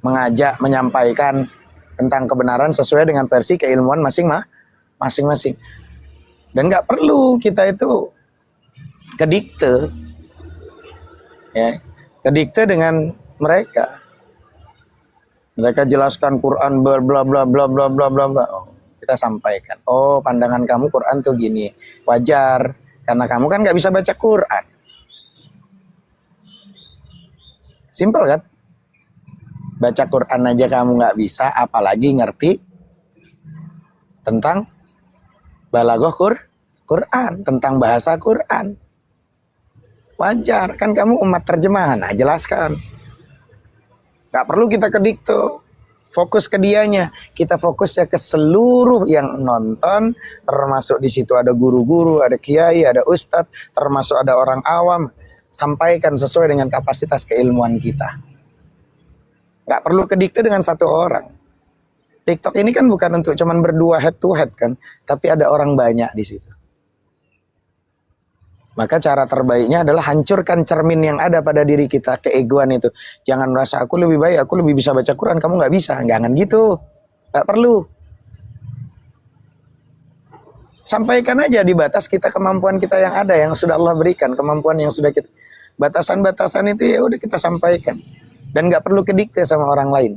mengajak, menyampaikan tentang kebenaran sesuai dengan versi keilmuan masing-masing. Dan nggak perlu kita itu kedikte, ya, kedikte dengan mereka. Mereka jelaskan Quran bla bla bla bla bla bla bla bla. Oh, kita sampaikan. Oh, pandangan kamu Quran tuh gini. Wajar, karena kamu kan nggak bisa baca Quran. Simpel kan? Baca Quran aja kamu nggak bisa, apalagi ngerti tentang balaghah Quran, tentang bahasa Quran. Wajar, kan kamu umat terjemahan, nah jelaskan. Gak perlu kita ke dikto, fokus ke dianya. Kita fokus ya ke seluruh yang nonton, termasuk di situ ada guru-guru, ada kiai, ada ustadz, termasuk ada orang awam. Sampaikan sesuai dengan kapasitas keilmuan kita. Gak perlu ke dikto dengan satu orang. TikTok ini kan bukan untuk cuman berdua head to head kan, tapi ada orang banyak di situ. Maka cara terbaiknya adalah hancurkan cermin yang ada pada diri kita, keegoan itu. Jangan merasa aku lebih baik, aku lebih bisa baca Quran, kamu nggak bisa. Jangan gitu, nggak perlu. Sampaikan aja di batas kita, kemampuan kita yang ada, yang sudah Allah berikan, kemampuan yang sudah kita. Batasan-batasan itu ya udah kita sampaikan, dan nggak perlu kedikte sama orang lain.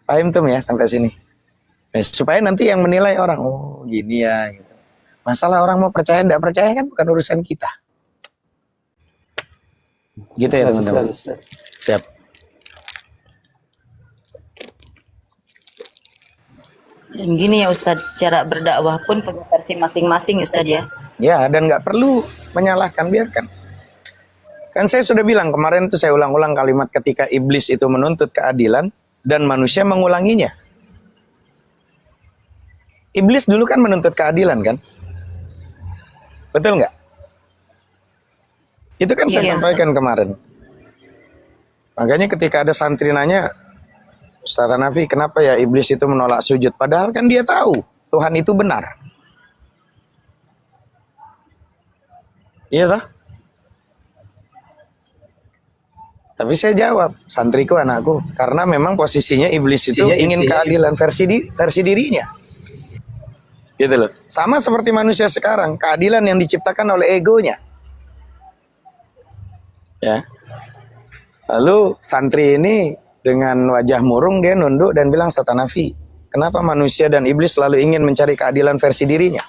Paham tuh ya sampai sini? Supaya nanti yang menilai orang, oh gini ya. Gitu. Masalah orang mau percaya tidak percaya kan bukan urusan kita. Gitu ya teman-teman. Siap. Dan gini ya Ustadz, cara berdakwah pun punya versi masing-masing Ustadz ya. Ya, dan nggak perlu menyalahkan, biarkan. Kan saya sudah bilang kemarin tuh, saya ulang-ulang kalimat ketika iblis itu menuntut keadilan dan manusia mengulanginya. Iblis dulu kan menuntut keadilan kan? Betul nggak? Itu kan saya sampaikan kemarin. Makanya ketika ada santri nanya, Ustaz Hanafi, kenapa ya iblis itu menolak sujud? Padahal kan dia tahu Tuhan itu benar. Iya toh? Tapi saya jawab, santriku, anakku, karena memang posisinya iblis itu ingin keadilan versi dirinya. Gitu loh. Sama seperti manusia sekarang, keadilan yang diciptakan oleh egonya. Ya. Lalu santri ini dengan wajah murung dia nunduk dan bilang, Ustaz Hanafi, kenapa manusia dan iblis selalu ingin mencari keadilan versi dirinya?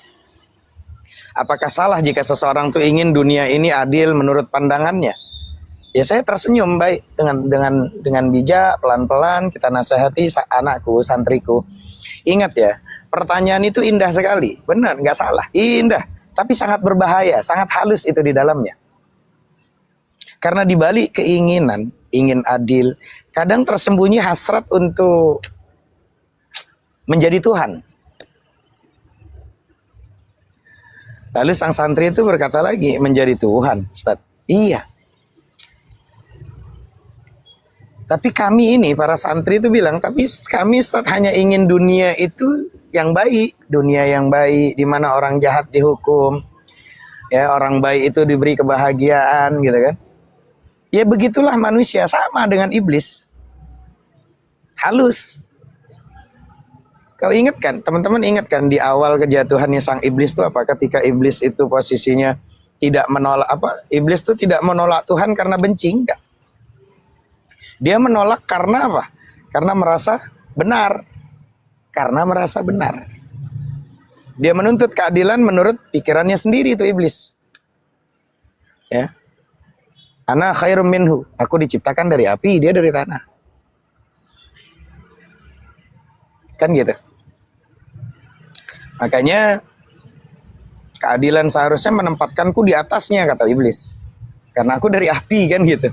Apakah salah jika seseorang tuh ingin dunia ini adil menurut pandangannya? Ya saya tersenyum baik dengan bijak, pelan-pelan kita nasihati anakku, santriku. Ingat ya, pertanyaan itu indah sekali, benar, nggak salah, indah, tapi sangat berbahaya, sangat halus itu di dalamnya. Karena di balik keinginan, ingin adil, kadang tersembunyi hasrat untuk menjadi Tuhan. Lalu sang santri itu berkata lagi, menjadi Tuhan, Ustaz. Iya. Tapi kami ini, para santri itu bilang, tapi kami Ustaz hanya ingin dunia itu yang baik, dunia yang baik, di mana orang jahat dihukum, ya orang baik itu diberi kebahagiaan, gitu kan? Ya begitulah manusia, sama dengan iblis, halus. Kau ingat kan, teman-teman ingat kan di awal kejatuhannya sang iblis itu apa? Ketika iblis itu posisinya tidak menolak apa? Iblis itu tidak menolak Tuhan karena benci, enggak. Dia menolak karena apa? Karena merasa benar. Karena merasa benar. Dia menuntut keadilan menurut pikirannya sendiri itu iblis. Ya. Ana khairum minhu. Aku diciptakan dari api, dia dari tanah. Kan gitu. Makanya keadilan seharusnya menempatkanku di atasnya, kata iblis. Karena aku dari api, kan gitu.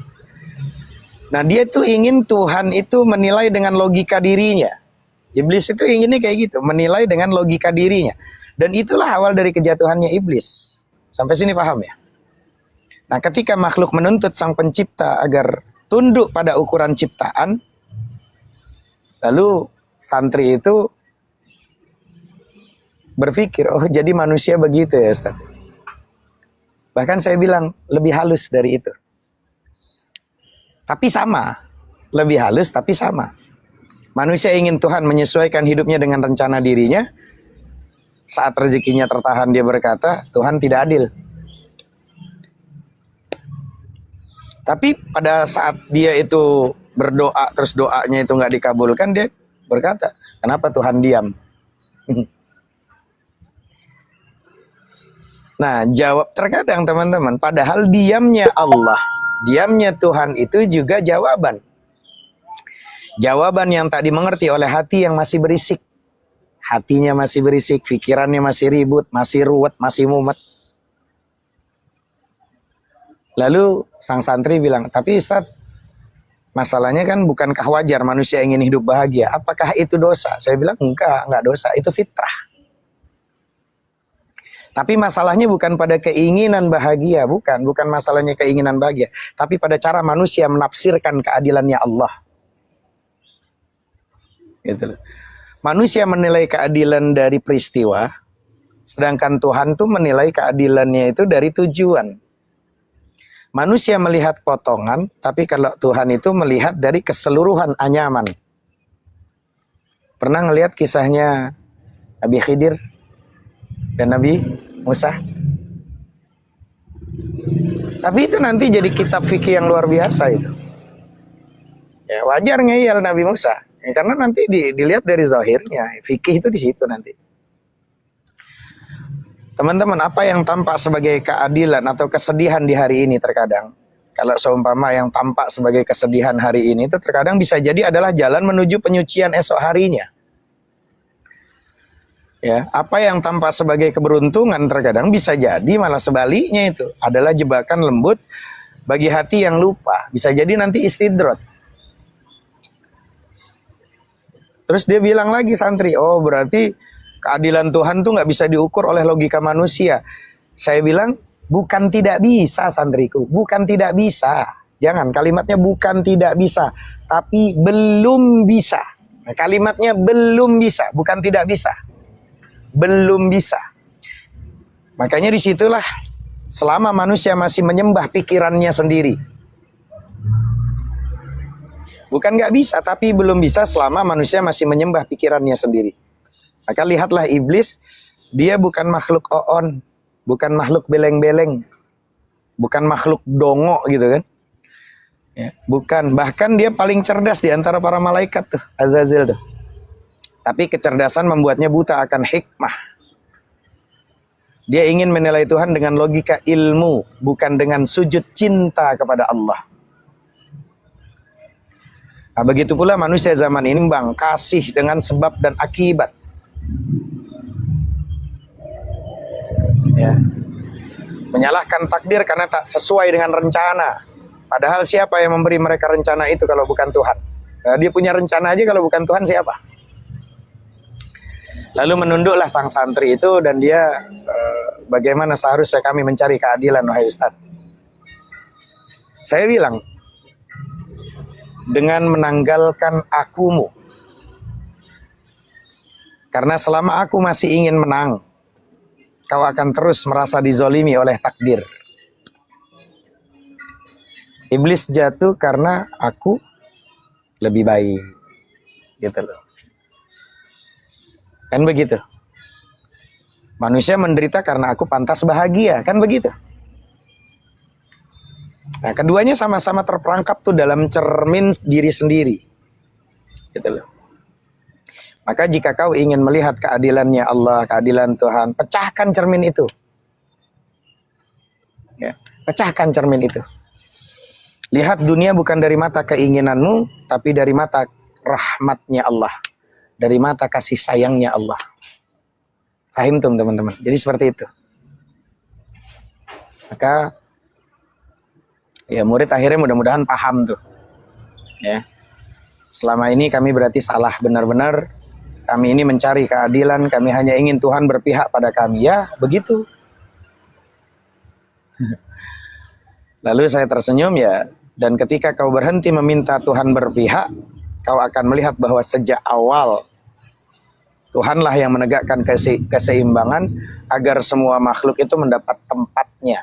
Nah dia tuh ingin Tuhan itu menilai dengan logika dirinya. Iblis itu inginnya kayak gitu, menilai dengan logika dirinya. Dan itulah awal dari kejatuhannya iblis. Sampai sini paham ya? Nah ketika makhluk menuntut sang pencipta agar tunduk pada ukuran ciptaan, lalu santri itu berpikir, oh jadi manusia begitu ya Ustaz. Bahkan saya bilang lebih halus dari itu. Tapi sama. Lebih halus tapi sama. Manusia ingin Tuhan menyesuaikan hidupnya dengan rencana dirinya. Saat rezekinya tertahan dia berkata, Tuhan tidak adil. Tapi pada saat dia itu berdoa, terus doanya itu nggak dikabulkan, dia berkata, kenapa Tuhan diam? Nah, jawab terkadang teman-teman, padahal diamnya Allah, diamnya Tuhan itu juga jawaban. Jawaban yang tak dimengerti oleh hati yang masih berisik. Hatinya masih berisik, pikirannya masih ribut, masih ruwet, masih mumet. Lalu sang santri bilang, tapi Ustaz, masalahnya kan bukankah wajar manusia ingin hidup bahagia? Apakah itu dosa? Saya bilang, enggak dosa, itu fitrah. Tapi masalahnya bukan pada keinginan bahagia, bukan masalahnya keinginan bahagia, tapi pada cara manusia menafsirkan keadilannya Allah. Gitu loh. Manusia menilai keadilan dari peristiwa, sedangkan Tuhan tuh menilai keadilannya itu dari tujuan. Manusia melihat potongan, tapi kalau Tuhan itu melihat dari keseluruhan anyaman. Pernah ngelihat kisahnya Nabi Khidir dan Nabi Musa? Tapi itu nanti jadi kitab fikih yang luar biasa itu. Ya, wajar ngeyel Nabi Musa. Ya, karena nanti dilihat dari zahirnya, fikih itu di situ nanti. Teman-teman, apa yang tampak sebagai keadilan atau kesedihan di hari ini terkadang, kalau seumpama yang tampak sebagai kesedihan hari ini itu terkadang bisa jadi adalah jalan menuju penyucian esok harinya. Ya, apa yang tampak sebagai keberuntungan terkadang bisa jadi malah sebaliknya, itu adalah jebakan lembut bagi hati yang lupa. Bisa jadi nanti istidrot. Terus dia bilang lagi santri, oh berarti keadilan Tuhan tuh nggak bisa diukur oleh logika manusia. Saya bilang, bukan tidak bisa santriku, bukan tidak bisa. Jangan, kalimatnya bukan tidak bisa, tapi belum bisa. Nah, kalimatnya belum bisa, bukan tidak bisa. Belum bisa. Makanya disitulah selama manusia masih menyembah pikirannya sendiri. Bukan nggak bisa, tapi belum bisa selama manusia masih menyembah pikirannya sendiri. Maka lihatlah iblis, dia bukan makhluk oon, bukan makhluk beleng-beleng, bukan makhluk dongo gitu kan. Ya, bukan, bahkan dia paling cerdas di antara para malaikat tuh, Azazil tuh. Tapi kecerdasan membuatnya buta akan hikmah. Dia ingin menilai Tuhan dengan logika ilmu, bukan dengan sujud cinta kepada Allah. Nah, begitu pula manusia zaman ini bang, kasih dengan sebab dan akibat. Ya. Menyalahkan takdir karena tak sesuai dengan rencana. Padahal siapa yang memberi mereka rencana itu kalau bukan Tuhan? Nah, dia punya rencana aja, kalau bukan Tuhan siapa? Lalu menunduklah sang santri itu dan dia, bagaimana seharusnya kami mencari keadilan, wahai Ustaz? Saya bilang, dengan menanggalkan akumu. Karena selama aku masih ingin menang, kau akan terus merasa dizolimi oleh takdir. Iblis jatuh karena aku lebih baik. Gitu loh. Kan begitu. Manusia menderita karena aku pantas bahagia. Kan begitu. Nah, keduanya sama-sama terperangkap tuh dalam cermin diri sendiri. Gitu loh. Maka jika kau ingin melihat keadilannya Allah, keadilan Tuhan, pecahkan cermin itu. Ya, pecahkan cermin itu. Lihat dunia bukan dari mata keinginanmu, tapi dari mata rahmatnya Allah. Dari mata kasih sayangnya Allah. Paham tuh teman-teman? Jadi seperti itu. Maka ya murid akhirnya mudah-mudahan paham tuh. Ya. Selama ini kami berarti salah benar-benar. Kami ini mencari keadilan, kami hanya ingin Tuhan berpihak pada kami. Ya, begitu. Lalu saya tersenyum ya. Dan ketika kau berhenti meminta Tuhan berpihak, kau akan melihat bahwa sejak awal Tuhanlah yang menegakkan keseimbangan agar semua makhluk itu mendapat tempatnya.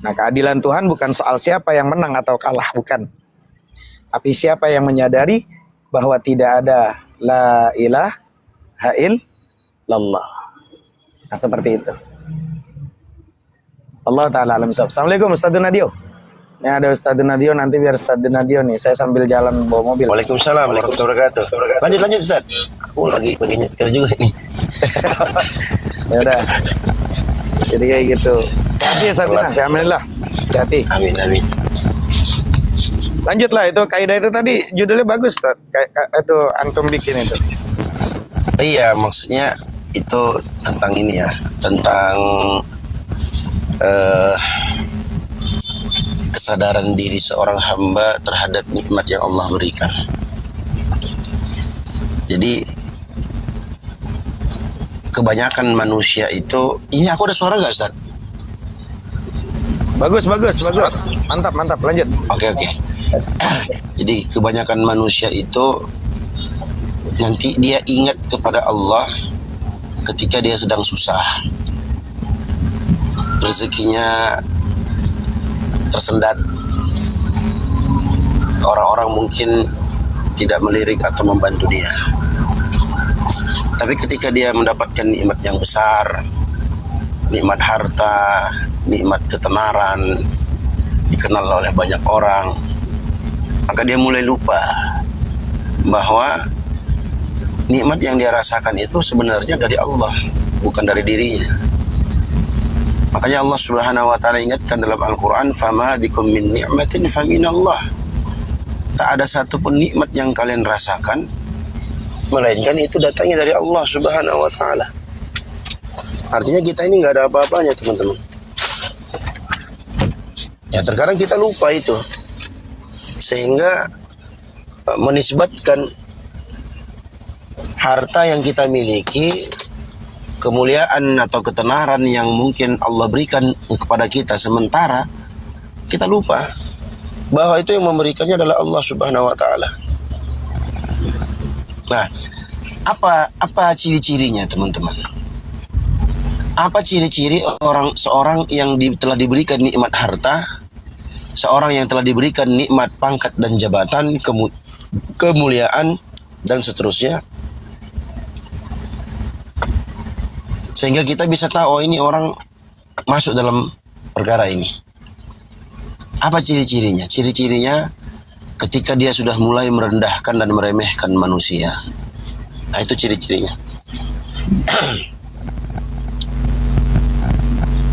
Nah, keadilan Tuhan bukan soal siapa yang menang atau kalah, bukan. Tapi siapa yang menyadari bahwa tidak ada la ilaha illallah. Nah, seperti itu. Allah Ta'ala alam bisawab. Assalamualaikum Ustaz Nadio. Ini ada Ustaz Nadio, nanti biar Ustaz Nadio nih. Saya sambil jalan bawa mobil. Waalaikumsalam warahmatullahi wabarakatuh. Lanjut Ustaz. Aku lagi nyetir juga ini. Ya udah. Jadi kayak gitu. Terima kasih Ustaz. Alhamdulillah. Hati. Amin. Lanjutlah, itu kaidah itu tadi judulnya bagus Ustaz. Kayak itu antum bikin itu. Iya, maksudnya itu tentang ini ya, tentang kesadaran diri seorang hamba terhadap nikmat yang Allah berikan. Jadi kebanyakan manusia itu, ini aku ada suara nggak Ustaz? Bagus. Mantap. Lanjut. Oke. Jadi kebanyakan manusia itu nanti dia ingat kepada Allah ketika dia sedang susah, rezekinya tersendat, orang-orang mungkin tidak melirik atau membantu dia. Tapi ketika dia mendapatkan nikmat yang besar, nikmat harta, nikmat ketenaran, dikenal oleh banyak orang, maka dia mulai lupa bahwa nikmat yang dia rasakan itu sebenarnya dari Allah, bukan dari dirinya. Makanya Allah Subhanahu wa taala ingatkan dalam Al-Qur'an, "Fama bikum min ni'matin faminallah." Tak ada satupun nikmat yang kalian rasakan melainkan itu datangnya dari Allah Subhanahu wa taala. Artinya kita ini nggak ada apa-apanya, teman-teman. Ya, terkadang kita lupa itu. Sehingga menisbatkan harta yang kita miliki, kemuliaan atau ketenaran yang mungkin Allah berikan kepada kita, sementara kita lupa bahwa itu yang memberikannya adalah Allah Subhanahu wa taala. Nah, apa ciri-cirinya, teman-teman? Apa ciri-ciri seorang yang telah diberikan nikmat harta, seorang yang telah diberikan nikmat pangkat dan jabatan, kemuliaan dan seterusnya, sehingga kita bisa tahu, oh ini orang masuk dalam perkara ini. Apa ciri-cirinya? Ciri-cirinya ketika dia sudah mulai merendahkan dan meremehkan manusia. Nah, itu ciri-cirinya.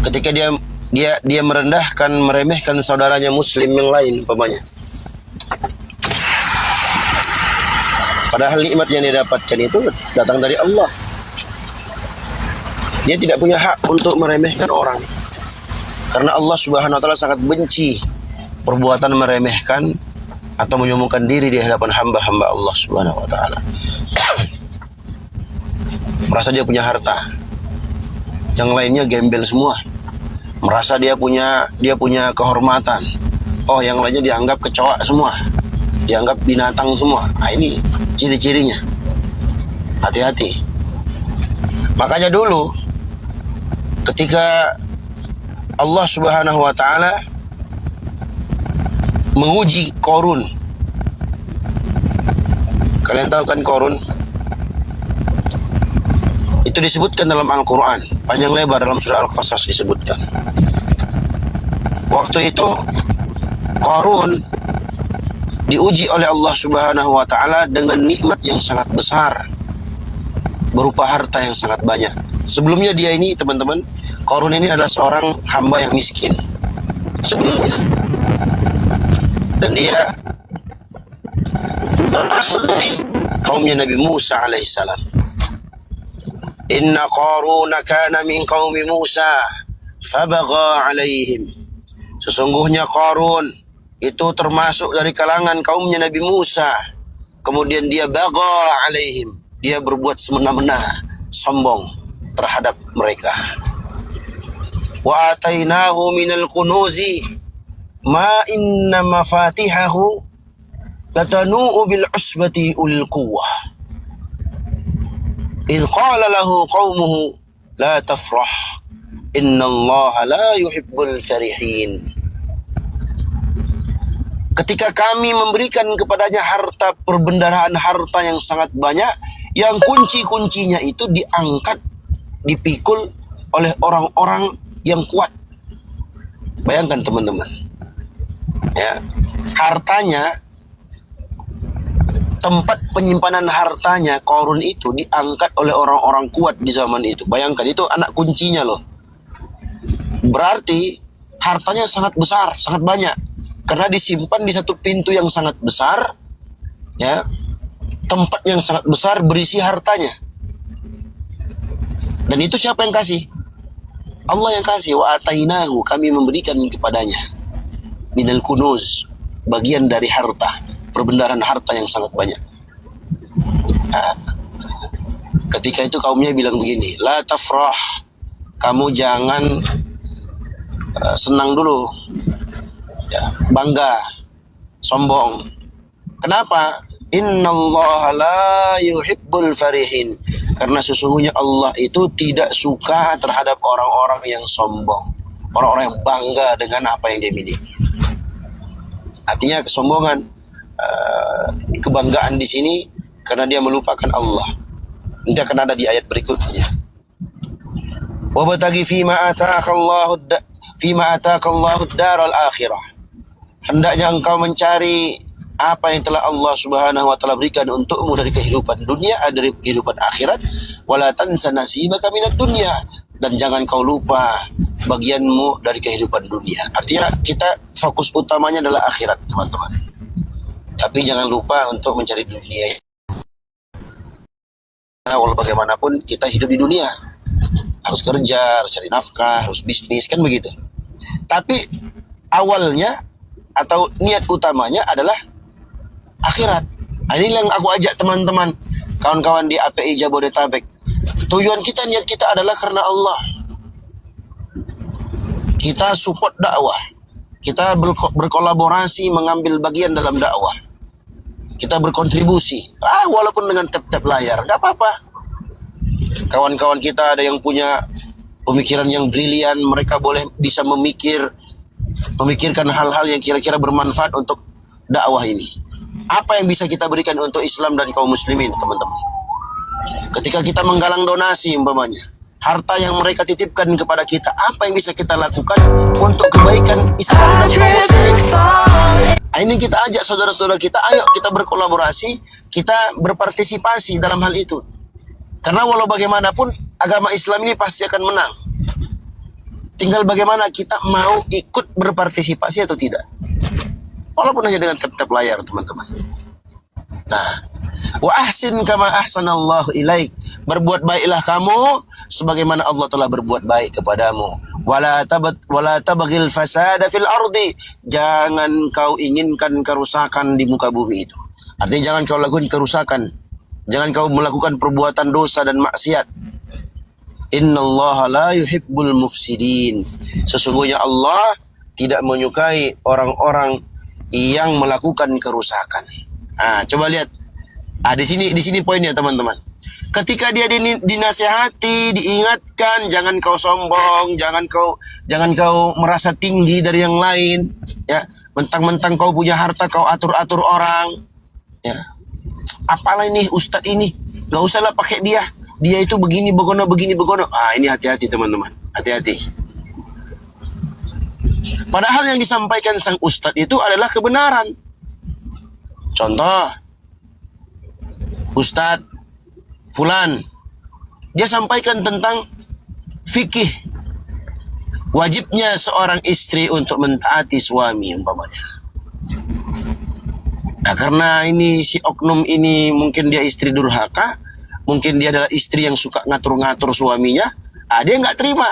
Ketika dia merendahkan, meremehkan saudaranya muslim yang lain, umpamanya. Padahal nikmat yang dia dapatkan itu datang dari Allah. Dia tidak punya hak untuk meremehkan orang. Karena Allah Subhanahu wa taala sangat benci perbuatan meremehkan atau menyombongkan diri di hadapan hamba-hamba Allah Subhanahu wa taala. Merasa dia punya harta. Yang lainnya gembel semua. Merasa dia punya kehormatan. Oh, yang lainnya dianggap kecoa semua. Dianggap binatang semua. Nah, ini ciri-cirinya. Hati-hati. Makanya dulu ketika Allah Subhanahu wa taala menguji Qarun. Kalian tahu kan Qarun? Itu disebutkan dalam Al-Qur'an, panjang lebar dalam surah Al-Qasas disebutkan. Waktu itu Qarun diuji oleh Allah Subhanahu wa taala dengan nikmat yang sangat besar, berupa harta yang sangat banyak. Sebelumnya dia ini, teman-teman, Qarun ini adalah seorang hamba yang miskin sebelumnya. Dan dia termasuk dari kaumnya Nabi Musa alaihissalam. Inna Qaruna kana min qaumi Musa fabagha alaihim. Sesungguhnya Qarun itu termasuk dari kalangan kaumnya Nabi Musa. Kemudian dia bagha alaihim. Dia berbuat semena-mena, sombong terhadap mereka. Wa atainahu minal kunuzi ma inna mafatihahu latanu'u bil usbati ul quwwah. Idh qala lahu qaumuhu la tafrah Innallaha la yuhibbul farihin. Ketika kami memberikan kepadanya harta, perbendaharaan harta yang sangat banyak, yang kunci-kuncinya itu diangkat, dipikul oleh orang-orang yang kuat. Bayangkan teman-teman, ya, hartanya, tempat penyimpanan hartanya Qarun itu diangkat oleh orang-orang kuat di zaman itu. Bayangkan, itu anak kuncinya loh. Berarti hartanya sangat besar, sangat banyak, karena disimpan di satu pintu yang sangat besar, ya, tempat yang sangat besar berisi hartanya. Dan itu siapa yang kasih? Allah yang kasih. Wa atainahu, kami memberikan kepadanya minal kunuz, bagian dari harta, perbendaharaan harta yang sangat banyak. Nah, ketika itu kaumnya bilang begini, la tafrah, kamu jangan senang dulu, ya, bangga, sombong. Kenapa? Innallaha la yuhibbul farihin, karena sesungguhnya Allah itu tidak suka terhadap orang-orang yang sombong, orang-orang yang bangga dengan apa yang dia miliki. Artinya kesombongan, kebanggaan di sini karena dia melupakan Allah. Nanti akan ada di ayat berikutnya. Wabtaghi fima ataakallahu daral akhirah. Hendaknya engkau mencari apa yang telah Allah Subhanahu wa taala berikan untukmu dari kehidupan dunia, dari kehidupan akhirat. Wala tansa nasibaka minad dunya, dan jangan kau lupa bagianmu dari kehidupan dunia. Artinya kita fokus utamanya adalah akhirat, teman-teman. Tapi jangan lupa untuk mencari dunia. Nah, walau bagaimanapun kita hidup di dunia, harus kerja, harus cari nafkah, harus bisnis, kan begitu. Tapi awalnya atau niat utamanya adalah akhirat. Nah, ini yang aku ajak teman-teman, kawan-kawan di API Jabodetabek. Tujuan kita, niat kita adalah karena Allah. Kita support dakwah, kita berkolaborasi, mengambil bagian dalam dakwah, kita berkontribusi, walaupun dengan tap-tap layar, gak apa-apa. Kawan-kawan kita ada yang punya pemikiran yang brilian, mereka boleh bisa memikirkan hal-hal yang kira-kira bermanfaat untuk dakwah ini. Apa yang bisa kita berikan untuk Islam dan kaum muslimin, teman-teman? Ketika kita menggalang donasi umpamanya, harta yang mereka titipkan kepada kita, apa yang bisa kita lakukan untuk kebaikan Islam dan kaum muslimin? Ini kita ajak saudara-saudara kita, ayo kita berkolaborasi, kita berpartisipasi dalam hal itu. Karena walau bagaimanapun agama Islam ini pasti akan menang. Tinggal bagaimana kita mau ikut berpartisipasi atau tidak. Walaupun hanya dengan tap-tap layar, teman-teman. Nah, wa ahsin kama ahsanallahu ilaik. Berbuat baiklah kamu sebagaimana Allah telah berbuat baik kepadamu. Wala tabghil fasada fil ardi. Jangan kau inginkan kerusakan di muka bumi itu. Artinya jangan kau lakukan kerusakan. Jangan kau melakukan perbuatan dosa dan maksiat. Innallaha la yuhibbul mufsidin. Sesungguhnya Allah tidak menyukai orang-orang yang melakukan kerusakan. Coba lihat. Di sini poinnya, teman-teman. Ketika dia dinasihati, diingatkan, jangan kau sombong, jangan kau merasa tinggi dari yang lain, ya. Mentang-mentang kau punya harta kau atur-atur orang, ya. Apalah ini ustadz ini, nggak usahlah pakai dia. Dia itu begini begono. Ini hati-hati, teman-teman. Hati-hati. Padahal yang disampaikan sang ustadz itu adalah kebenaran. Contoh, Ustadz Fulan, dia sampaikan tentang fikih, wajibnya seorang istri untuk mentaati suami umpamanya. Nah, karena ini si oknum ini mungkin dia istri durhaka, mungkin dia adalah istri yang suka ngatur-ngatur suaminya, dia nggak terima.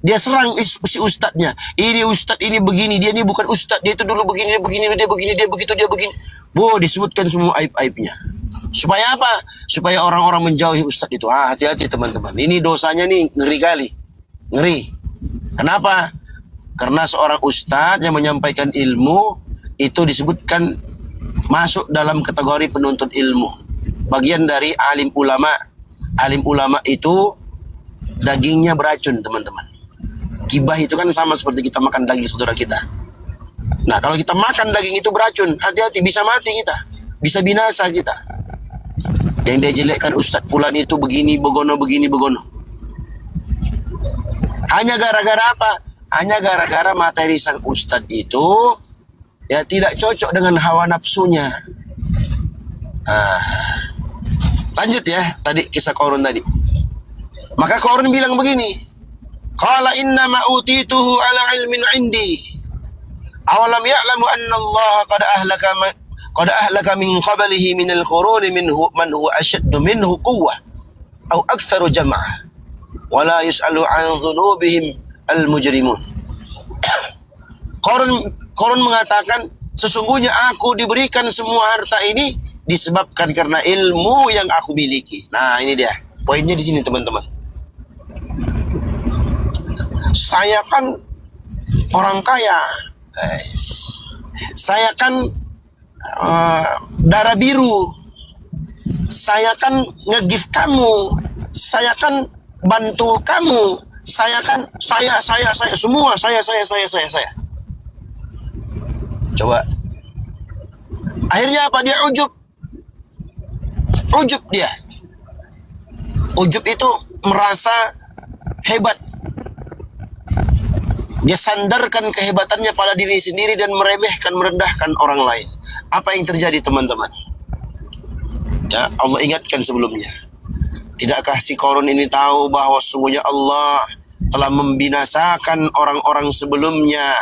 Dia serang si ustadznya. Ini ustadz ini begini, dia ini bukan ustadz, dia itu dulu begini, dia begitu, dia begini. Disebutkan semua aib-aibnya. Supaya apa? Supaya orang-orang menjauhi ustadz itu. Hati-hati, teman-teman. Ini dosanya nih ngeri kali. Ngeri. Kenapa? Karena seorang ustadz yang menyampaikan ilmu itu disebutkan masuk dalam kategori penuntut ilmu. Bagian dari alim ulama. Alim ulama itu dagingnya beracun, teman-teman. Gibah itu kan sama seperti kita makan daging saudara kita. Nah, kalau kita makan daging itu beracun, hati-hati, bisa mati kita, bisa binasa kita. Yang dia jelekkan Ustadz Fulan itu begini begono, begini begono. Hanya gara-gara apa? Hanya gara-gara materi sang Ustadz itu ya tidak cocok dengan hawa nafsunya. Lanjut ya, tadi kisah Qarun tadi. Maka Qarun bilang begini, qala inna ma utituhu ala ilmin indi. Awalam ya'lamu anna Allah qad ahlaka min qablihi min al-quruni minhu man huwa ashaddu minhu quwwah aw aktsaru jam'ah wa la yus'alu 'an dhunubihim al-mujrimun. Qarun mengatakan, sesungguhnya aku diberikan semua harta ini disebabkan karena ilmu yang aku miliki. Nah, ini dia. Poinnya di sini, teman-teman. Saya kan orang kaya. Saya kan darah biru. Saya kan nge-gift kamu. Saya kan bantu kamu. Saya kan saya semua saya. Coba. Akhirnya apa? Dia ujub dia. Ujub itu merasa hebat. Dia sandarkan kehebatannya pada diri sendiri dan meremehkan, merendahkan orang lain. Apa yang terjadi, teman-teman? Ya, Allah ingatkan sebelumnya. Tidakkah si Qarun ini tahu bahwa sesungguhnya Allah telah membinasakan orang-orang sebelumnya?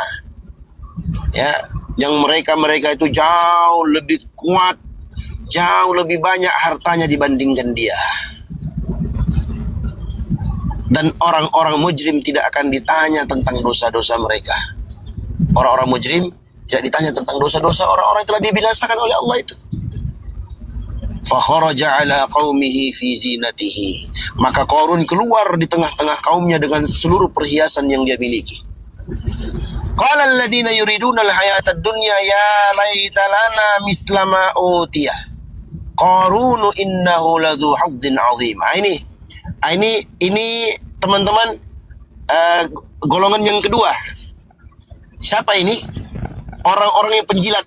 Ya, yang mereka itu jauh lebih kuat, jauh lebih banyak hartanya dibandingkan dia. Dan orang-orang mujrim tidak akan ditanya tentang dosa-dosa mereka. Orang-orang mujrim tidak ditanya tentang dosa-dosa orang-orang yang telah dibinasakan oleh Allah itu. Fakharaja ala qaumihi fi zinatihi. Maka Qarun keluar di tengah-tengah kaumnya dengan seluruh perhiasan yang dia miliki. Qala alladziina yuriduna al-hayata ad-dunya ya laita lana misla ma utiya Qarun innahu ladzu hadzin 'adzim. Ini teman-teman, golongan yang kedua. Siapa ini? Orang-orang yang penjilat.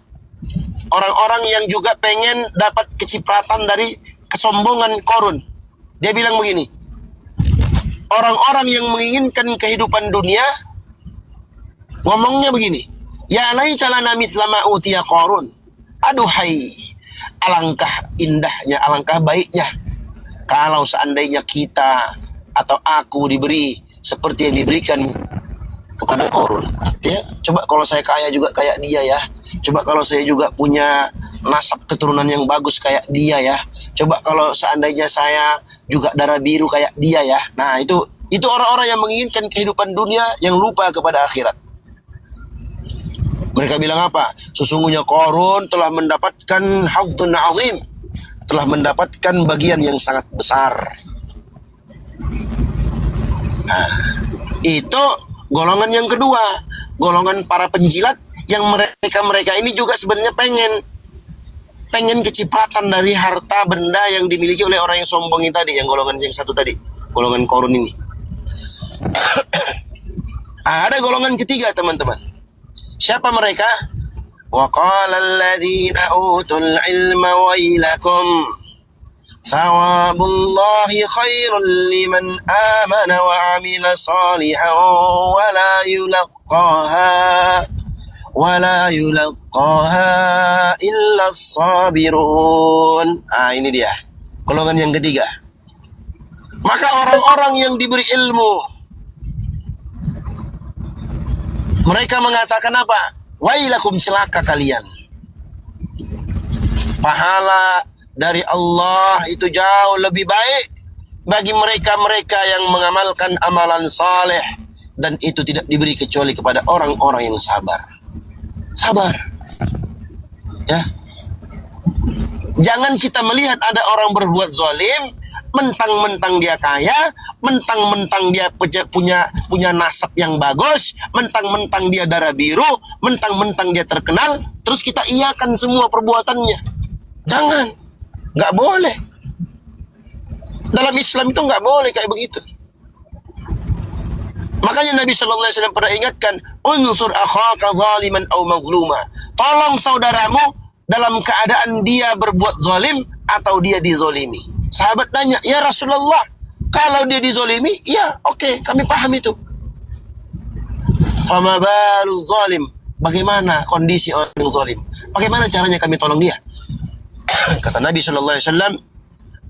Orang-orang yang juga pengen dapat kecipratan dari kesombongan Qarun. Dia bilang begini, orang-orang yang menginginkan kehidupan dunia ngomongnya begini, ya laita lana misla ma utiya Qarun. Aduhai, alangkah indahnya, alangkah baiknya kalau seandainya kita atau aku diberi seperti yang diberikan kepada Qarun. Ya, coba kalau saya kaya juga kayak dia ya. Coba kalau saya juga punya nasab keturunan yang bagus kayak dia ya. Coba kalau seandainya saya juga darah biru kayak dia ya. Nah, itu orang-orang yang menginginkan kehidupan dunia yang lupa kepada akhirat. Mereka bilang apa? Sesungguhnya Qarun telah mendapatkan hadzun 'adzim, telah mendapatkan bagian yang sangat besar. Nah, itu golongan yang kedua, golongan para penjilat yang mereka ini juga sebenarnya pengen kecipratan dari harta benda yang dimiliki oleh orang yang sombong ini tadi, yang golongan yang satu tadi, golongan Qarun ini. Ada golongan ketiga, teman-teman. Siapa mereka? Wa qala alladziina utul ilma wailakum thawabullahi khairul liman amana wa amila salihan wa la yulaqaha illa as-sabirun. Ini dia golongan yang ketiga. Maka orang-orang yang diberi ilmu, mereka mengatakan apa? Wailakum, celaka kalian. Pahala dari Allah itu jauh lebih baik bagi mereka-mereka yang mengamalkan amalan saleh, dan itu tidak diberi kecuali kepada orang-orang yang sabar. Sabar. Ya. Jangan kita melihat ada orang berbuat zalim, mentang-mentang dia kaya, mentang-mentang dia punya nasab yang bagus, mentang-mentang dia darah biru, mentang-mentang dia terkenal, terus kita iakan semua perbuatannya. Jangan, nggak boleh. Dalam Islam itu nggak boleh kayak begitu. Makanya Nabi Shallallahu Alaihi Wasallam pernah ingatkan, unsur akhaka zaliman aw mazluma. Tolong saudaramu dalam keadaan dia berbuat zalim atau dia dizolimi. Sahabat tanya, ya Rasulullah, kalau dia dizolimi, ya oke, kami paham itu. Fama balu zalim. Bagaimana kondisi orang yang zalim? Bagaimana caranya kami tolong dia? Kata Nabi Shallallahu Alaihi Wasallam,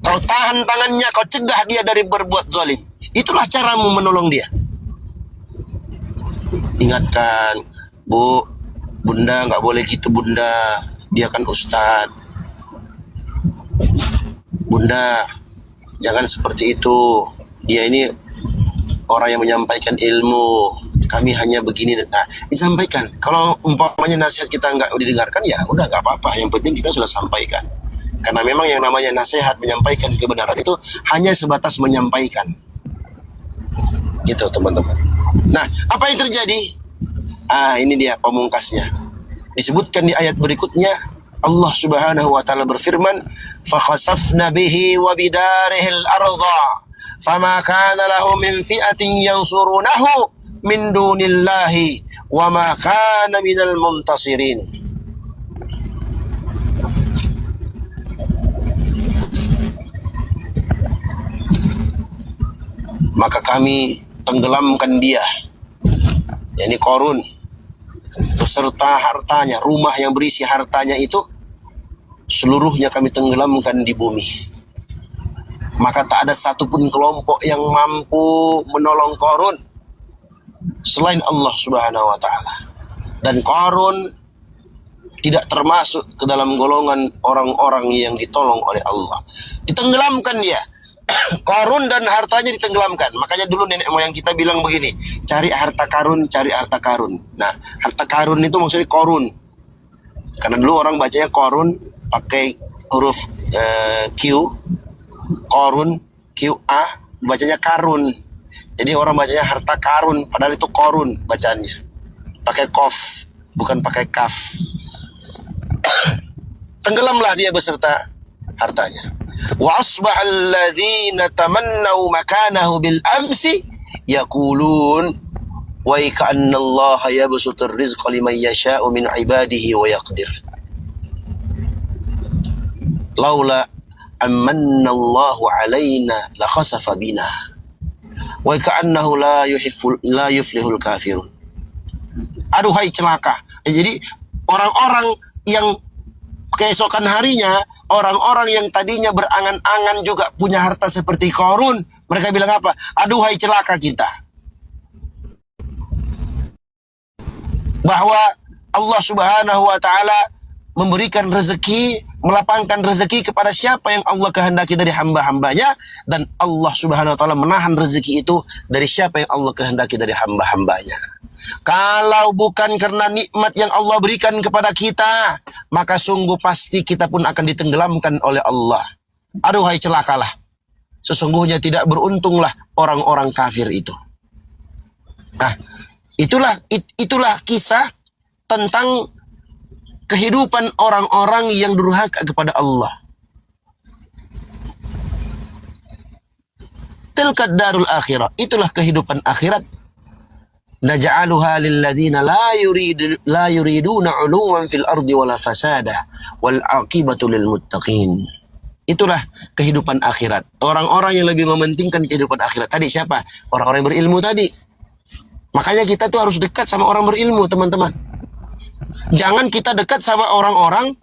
kau tahan tangannya, kau cegah dia dari berbuat zalim. Itulah caramu menolong dia. Ingatkan, Bu, Bunda nggak boleh gitu Bunda, dia kan ustadz. Bunda, jangan seperti itu. Dia ini orang yang menyampaikan ilmu. Kami hanya begini. Nah, disampaikan. Kalau umpamanya nasihat kita nggak didengarkan, ya udah nggak apa-apa. Yang penting kita sudah sampaikan. Karena memang yang namanya nasihat, menyampaikan kebenaran itu hanya sebatas menyampaikan. Gitu teman-teman. Nah, apa yang terjadi? Ini dia pamungkasnya. Disebutkan di ayat berikutnya, Allah Subhanahu wa taala berfirman, "Fa khasafna bihi wa bidarihil ardha, fama kana lahu min fi'atin yansurunahu min dunillahi wa ma kana minal muntasirin." Maka kami tenggelamkan dia, yakni Qarun, beserta hartanya, rumah yang berisi hartanya itu seluruhnya kami tenggelamkan di bumi. Maka tak ada satupun kelompok yang mampu menolong Qarun selain Allah Subhanahu wa taala. Dan Qarun tidak termasuk ke dalam golongan orang-orang yang ditolong oleh Allah. Ditenggelamkan dia. Qarun dan hartanya ditenggelamkan. Makanya dulu nenek moyang kita bilang begini, cari harta karun, cari harta karun. Nah, harta karun itu maksudnya Qarun. Karena dulu orang bacanya Qarun pakai huruf Q, Qarun, QA, bacanya karun. Jadi orang bacanya harta karun, padahal itu Qarun bacanya. Pakai kof, bukan pakai kaf. Tenggelamlah dia beserta hartanya. Wa asbahal ladzina tamannau makanahu bil amsi yaqulun wa ka'anna Allah yabsutur rizqa liman yasha'u min ibadihi wa yaqdir. Laula amanna Allah alaina la khasafa bina wa ka'annahu la yuflihul kafirun. Aduhai celaka. Jadi orang-orang yang keesokan harinya, orang-orang yang tadinya berangan-angan juga punya harta seperti Qarun, mereka bilang apa? Aduhai celaka kita. Bahwa Allah Subhanahu wa taala memberikan rezeki, melapangkan rezeki kepada siapa yang Allah kehendaki dari hamba-hambanya, dan Allah Subhanahu wa taala menahan rezeki itu dari siapa yang Allah kehendaki dari hamba-hambanya. Kalau bukan karena nikmat yang Allah berikan kepada kita, maka sungguh pasti kita pun akan ditenggelamkan oleh Allah. Aduhai celakalah. Sesungguhnya tidak beruntunglah orang-orang kafir itu. Nah, itulah kisah tentang kehidupan orang-orang yang durhaka kepada Allah. Tilkad darul akhirah. Itulah kehidupan akhirat. Naj'aluha lilladzina la yuriduna 'uluwan fil ardi wala fasada wal 'aqibatu lil muttaqin. Itulah kehidupan akhirat. Orang-orang yang lebih mementingkan kehidupan akhirat. Tadi siapa? Orang-orang yang berilmu tadi. Makanya kita tuh harus dekat sama orang berilmu, teman-teman. Jangan kita dekat sama orang-orang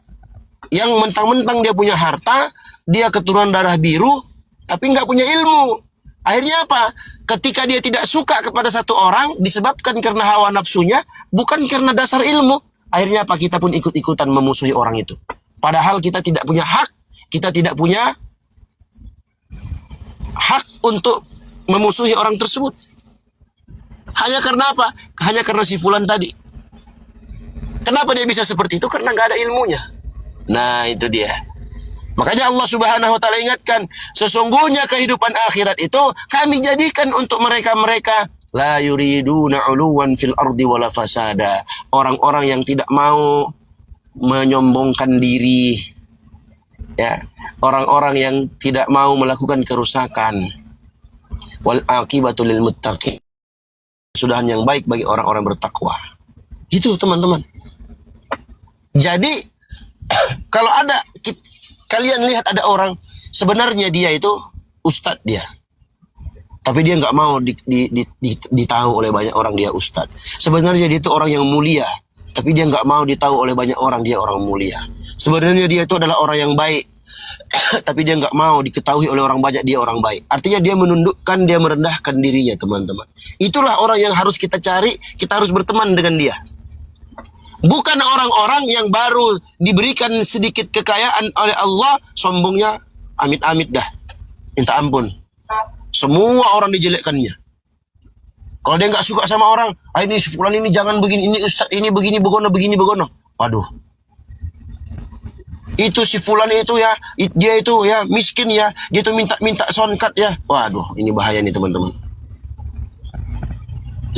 yang mentang-mentang dia punya harta, dia keturunan darah biru, tapi nggak punya ilmu. Akhirnya apa? Ketika dia tidak suka kepada satu orang, disebabkan karena hawa nafsunya, bukan karena dasar ilmu. Akhirnya apa? Kita pun ikut-ikutan memusuhi orang itu. Padahal kita tidak punya hak, kita tidak punya hak untuk memusuhi orang tersebut. Hanya karena apa? Hanya karena si fulan tadi. Kenapa dia bisa seperti itu? Karena nggak ada ilmunya. Nah, itu dia. Makanya Allah Subhanahu wa taala ingatkan, sesungguhnya kehidupan akhirat itu kami jadikan untuk mereka-mereka la yuriduna 'uluwan fil ardi wala fasada. Orang-orang yang tidak mau menyombongkan diri. Ya, orang-orang yang tidak mau melakukan kerusakan. Wal aqibatu lil muttaqin. kesudahan yang baik bagi orang-orang bertakwa. Itu teman-teman. Jadi kalau ada kalian lihat ada orang sebenarnya dia itu ustadz dia, tapi dia nggak mau ditahu oleh banyak orang dia ustadz. Sebenarnya dia itu orang yang mulia, tapi dia nggak mau ditahu oleh banyak orang dia orang mulia. Sebenarnya dia itu adalah orang yang baik, tapi dia nggak mau diketahui oleh orang banyak dia orang baik. Artinya dia menundukkan, dia merendahkan dirinya, teman-teman. Itulah orang yang harus kita cari, kita harus berteman dengan dia. Bukan orang-orang yang baru diberikan sedikit kekayaan oleh Allah, sombongnya amit-amit dah. Minta ampun. Semua orang dijelekkannya. Kalau dia nggak suka sama orang, ini fulan ini jangan begini, ini ustaz ini begini begono, begini begono. Waduh. Itu si fulan itu ya, dia itu ya miskin ya, dia itu minta soundcard ya. Waduh, ini bahaya nih teman-teman.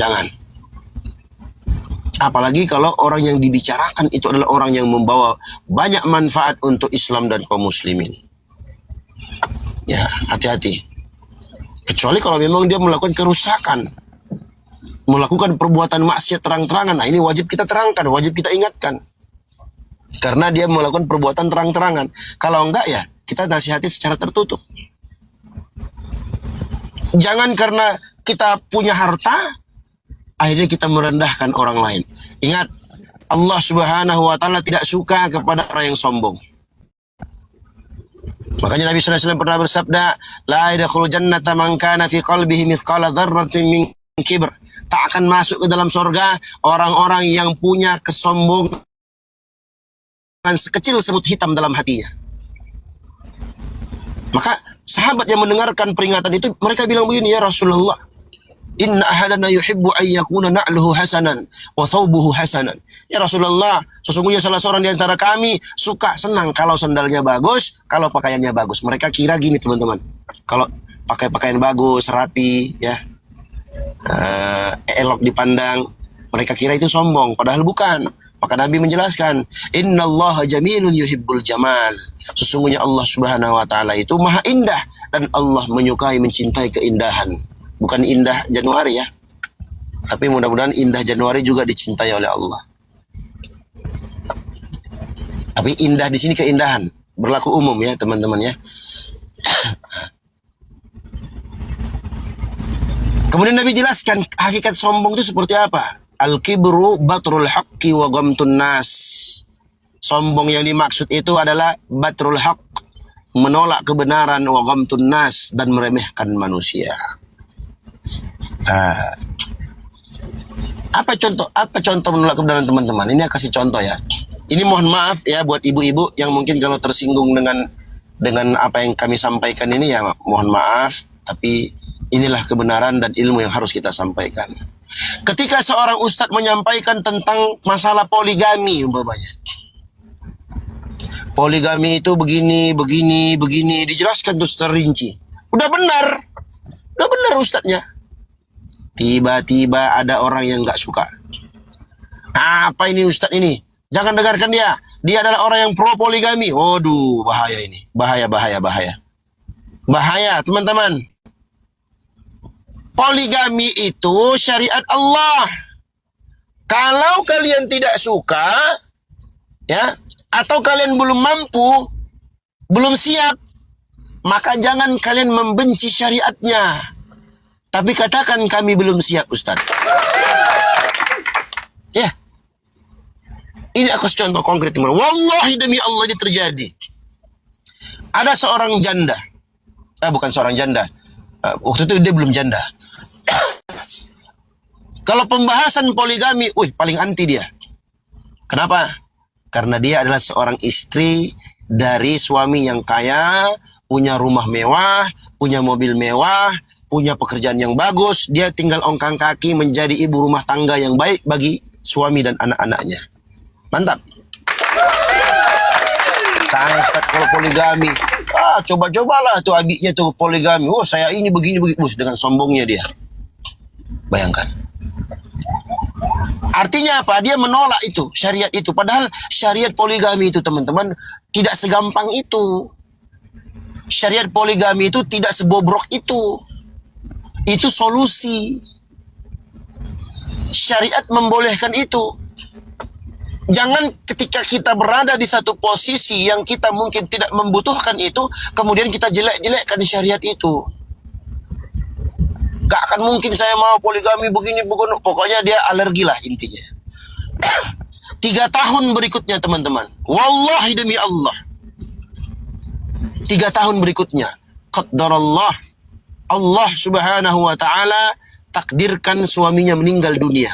Jangan. Apalagi kalau orang yang dibicarakan itu adalah orang yang membawa banyak manfaat untuk Islam dan kaum muslimin. Ya, hati-hati. Kecuali kalau memang dia melakukan kerusakan, melakukan perbuatan maksiat terang-terangan. Nah, ini wajib kita terangkan, wajib kita ingatkan. Karena dia melakukan perbuatan terang-terangan. Kalau enggak ya, kita nasihati secara tertutup. Jangan karena kita punya harta, akhirnya kita merendahkan orang lain. Ingat, Allah Subhanahu wa Ta'ala tidak suka kepada orang yang sombong. Makanya Nabi SAW pernah bersabda, la yadkhulul jannata man kana fi qalbihi mithqala dzarratin min kibr. Tak akan masuk ke dalam surga orang-orang yang punya kesombongan sekecil semut hitam dalam hatinya. Maka sahabat yang mendengarkan peringatan itu, mereka bilang begini, ya Rasulullah, inna ahadana yuhibbu an yakuna na'luhu hasanan wa thawbuhu hasanan. Ya Rasulullah, sesungguhnya salah seorang di antara kami suka senang kalau sandalnya bagus, kalau pakaiannya bagus. Mereka kira gini teman-teman, kalau pakai pakaian bagus, rapi, ya, elok dipandang, mereka kira itu sombong, padahal bukan. Maka Nabi menjelaskan, innallaha jamilun yuhibbul jamal. Sesungguhnya Allah Subhanahu wa Ta'ala itu maha indah, dan Allah menyukai, mencintai keindahan. Bukan indah Januari ya, tapi mudah-mudahan indah Januari juga dicintai oleh Allah. Tapi indah di sini keindahan, berlaku umum ya teman-teman ya. Kemudian Nabi jelaskan hakikat sombong itu seperti apa. Al-kibru batrul haqqi wa ghamtun nas. Sombong yang dimaksud itu adalah batrul haqq, menolak kebenaran, wa ghamtun nas, dan meremehkan manusia. Apa contoh menolak kebenaran teman-teman? Ini kasih contoh ya. Ini mohon maaf ya buat ibu-ibu yang mungkin kalau tersinggung dengan apa yang kami sampaikan ini ya mohon maaf, tapi inilah kebenaran dan ilmu yang harus kita sampaikan. Ketika seorang ustadz menyampaikan tentang masalah poligami umpamanya, poligami itu begini, dijelaskan terus terinci. Udah benar ustadznya. Tiba-tiba ada orang yang nggak suka. Apa ini ustadz ini? Jangan dengarkan dia. Dia adalah orang yang pro poligami. Waduh, bahaya ini. Bahaya. Bahaya, teman-teman. Poligami itu syariat Allah. Kalau kalian tidak suka, ya, atau kalian belum mampu, belum siap, maka jangan kalian membenci syariatnya. Tapi katakan kami belum siap, Ustaz. Ya. Ini aku contoh konkret, teman. Wallahi demi Allah ini terjadi. Ada seorang janda. Bukan seorang janda. Waktu itu dia belum janda. Kalau pembahasan poligami, paling anti dia. Kenapa? Karena dia adalah seorang istri dari suami yang kaya, punya rumah mewah, punya mobil mewah, punya pekerjaan yang bagus. Dia tinggal ongkang kaki menjadi ibu rumah tangga yang baik bagi suami dan anak-anaknya. Mantap. Saya Ustaz kalau poligami, coba-cobalah tuh abiknya tuh poligami. Saya ini begini. Dengan sombongnya dia. Bayangkan. Artinya apa? Dia menolak itu, syariat itu. Padahal syariat poligami itu teman-teman tidak segampang itu. Syariat poligami itu tidak sebobrok itu. Itu solusi. syariat membolehkan itu. Jangan ketika kita berada di satu posisi yang kita mungkin tidak membutuhkan itu, kemudian kita jelek-jelekkan syariat itu. Gak akan mungkin saya mau poligami begini, pokoknya dia alergi lah intinya. 3 tahun berikutnya teman-teman, wallahi demi Allah, 3 tahun berikutnya, qaddarallah, Allah subhanahu wa ta'ala takdirkan suaminya meninggal dunia.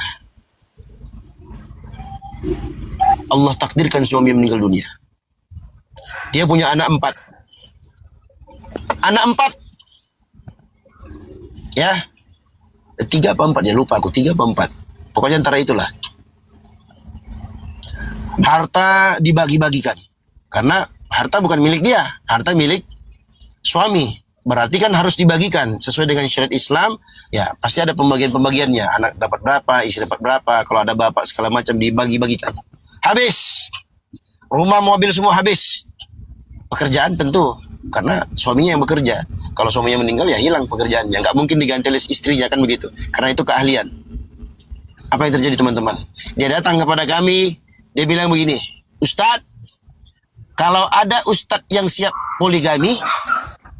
Allah takdirkan suami meninggal dunia. Dia punya anak 4. Anak 4. Ya. 3 apa 4 ya, lupa aku, 3 apa 4. Pokoknya antara itulah. Harta dibagi-bagikan. Karena harta bukan milik dia, harta milik suami. Berarti kan harus dibagikan sesuai dengan syariat Islam. Ya, pasti ada pembagian-pembagiannya. Anak dapat berapa, istri dapat berapa, kalau ada bapak segala macam dibagi-bagikan. Habis. Rumah, mobil semua habis. Pekerjaan tentu, karena suaminya yang bekerja. Kalau suaminya meninggal ya hilang pekerjaannya. Nggak mungkin diganti oleh istrinya, kan begitu. Karena itu keahlian. Apa yang terjadi teman-teman? Dia datang kepada kami, dia bilang begini, Ustadz, kalau ada Ustadz yang siap poligami,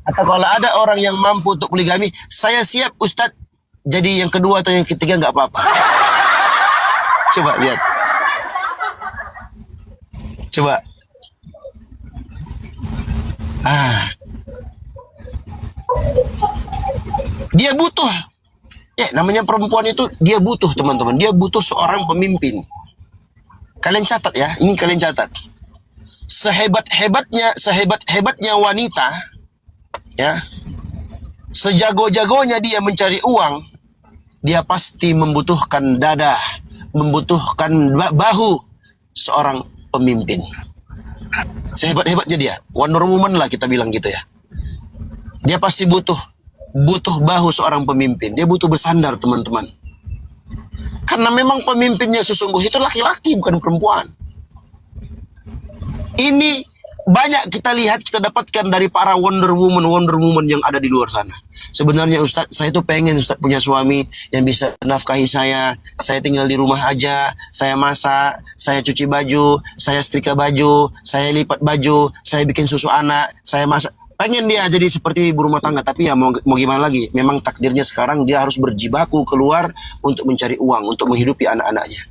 atau kalau ada orang yang mampu untuk poligami, saya siap Ustadz jadi yang kedua atau yang ketiga, nggak apa-apa. Coba lihat. Coba. Dia butuh. Namanya perempuan itu dia butuh teman-teman. Dia butuh seorang pemimpin. Kalian catat ya. Ini kalian catat. Sehebat-hebatnya wanita, ya, sejago-jagonya dia mencari uang, dia pasti membutuhkan dada, membutuhkan bahu seorang pemimpin. Sehebat-hebatnya dia, Wonder Woman lah kita bilang gitu ya. Dia pasti butuh bahu seorang pemimpin. Dia butuh bersandar teman-teman. Karena memang pemimpinnya sesungguhnya itu laki-laki, bukan perempuan. Ini banyak kita lihat, kita dapatkan dari para Wonder Woman yang ada di luar sana. Sebenarnya Ustadz, saya tuh pengen Ustadz punya suami yang bisa nafkahi saya. Saya tinggal di rumah aja, saya masak, saya cuci baju, saya setrika baju, saya lipat baju, saya bikin susu anak, saya masak. Pengen dia jadi seperti ibu rumah tangga, tapi ya mau gimana lagi? Memang takdirnya sekarang dia harus berjibaku keluar untuk mencari uang, untuk menghidupi anak-anaknya.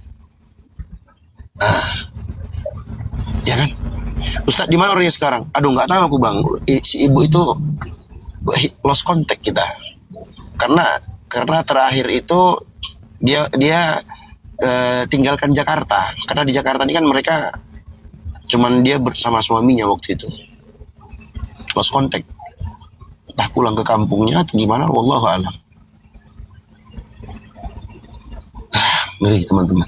Ya kan? Ustadz, di mana orangnya sekarang? Aduh, nggak tahu aku bang. Si ibu itu lost contact kita. Karena terakhir itu dia tinggalkan Jakarta. Karena di Jakarta ini kan mereka cuman dia bersama suaminya waktu itu. Lost contact. Entah pulang ke kampungnya atau gimana, wallahu a'lam. Ngeri teman-teman.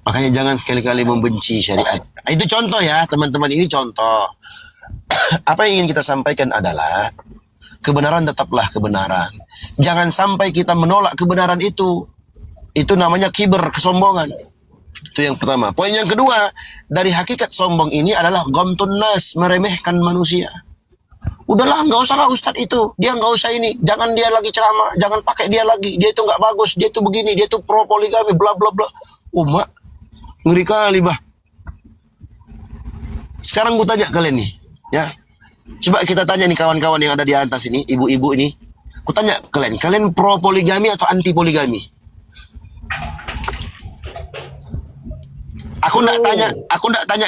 Makanya jangan sekali-kali membenci syariat. Itu contoh ya teman-teman, ini contoh. Apa yang ingin kita sampaikan adalah kebenaran tetaplah kebenaran. Jangan sampai kita menolak kebenaran itu. Itu namanya kiber, kesombongan. Itu yang pertama. Poin yang kedua, dari hakikat sombong ini adalah ghamtun nas, meremehkan manusia. Udahlah, nggak usah lah Ustadz itu, dia nggak usah ini, jangan dia lagi ceramah, jangan pakai dia lagi, dia itu nggak bagus, dia itu begini, dia itu pro poligami, bla bla bla. Mak, ngeri kali bah. Sekarang gue tanya kalian nih, ya, coba kita tanya nih kawan-kawan yang ada di atas ini, ibu-ibu ini, aku tanya kalian pro poligami atau anti poligami? Aku nggak tanya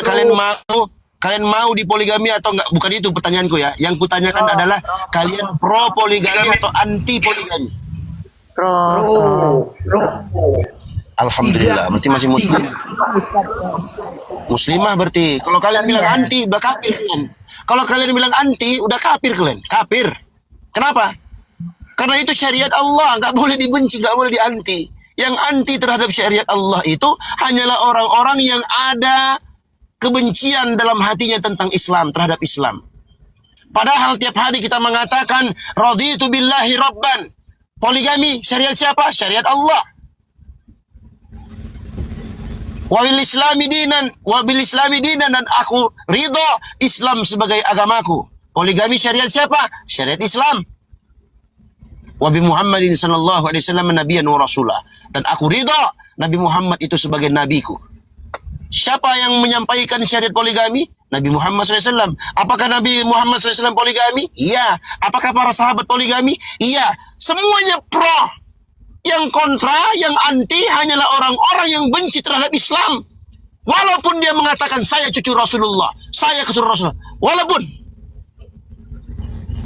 kalian mau dipoligami atau enggak, bukan itu pertanyaanku ya. Yang kutanyakan adalah kalian pro poligami atau anti poligami? Pro. Alhamdulillah, berarti masih muslim. Muslimah berarti. Kalau kalian bilang anti, udah kafir kalian. Kalau kalian bilang anti, udah kafir kalian. Kafir. Kenapa? Karena itu syariat Allah, nggak boleh dibenci, nggak boleh dianti. Yang anti terhadap syariat Allah itu hanyalah orang-orang yang ada kebencian dalam hatinya tentang Islam, terhadap Islam. Padahal tiap hari kita mengatakan raditu billahi rabban. Poligami syariat siapa? Syariat Allah. Wa bil islami dinan, dan aku ridho Islam sebagai agamaku. Poligami syariat siapa? Syariat Islam. Wa bi Muhammadin sallallahu alaihi wasallam nabiyyan wa rasulah. Dan aku ridho Nabi Muhammad itu sebagai nabiku. Siapa yang menyampaikan syariat poligami? Nabi Muhammad SAW. Apakah Nabi Muhammad SAW poligami? Iya. Apakah para sahabat poligami? Iya. Semuanya pro. Yang kontra, yang anti hanyalah orang-orang yang benci terhadap Islam. Walaupun dia mengatakan saya cucu Rasulullah, saya keturunan Rasulullah. Walaupun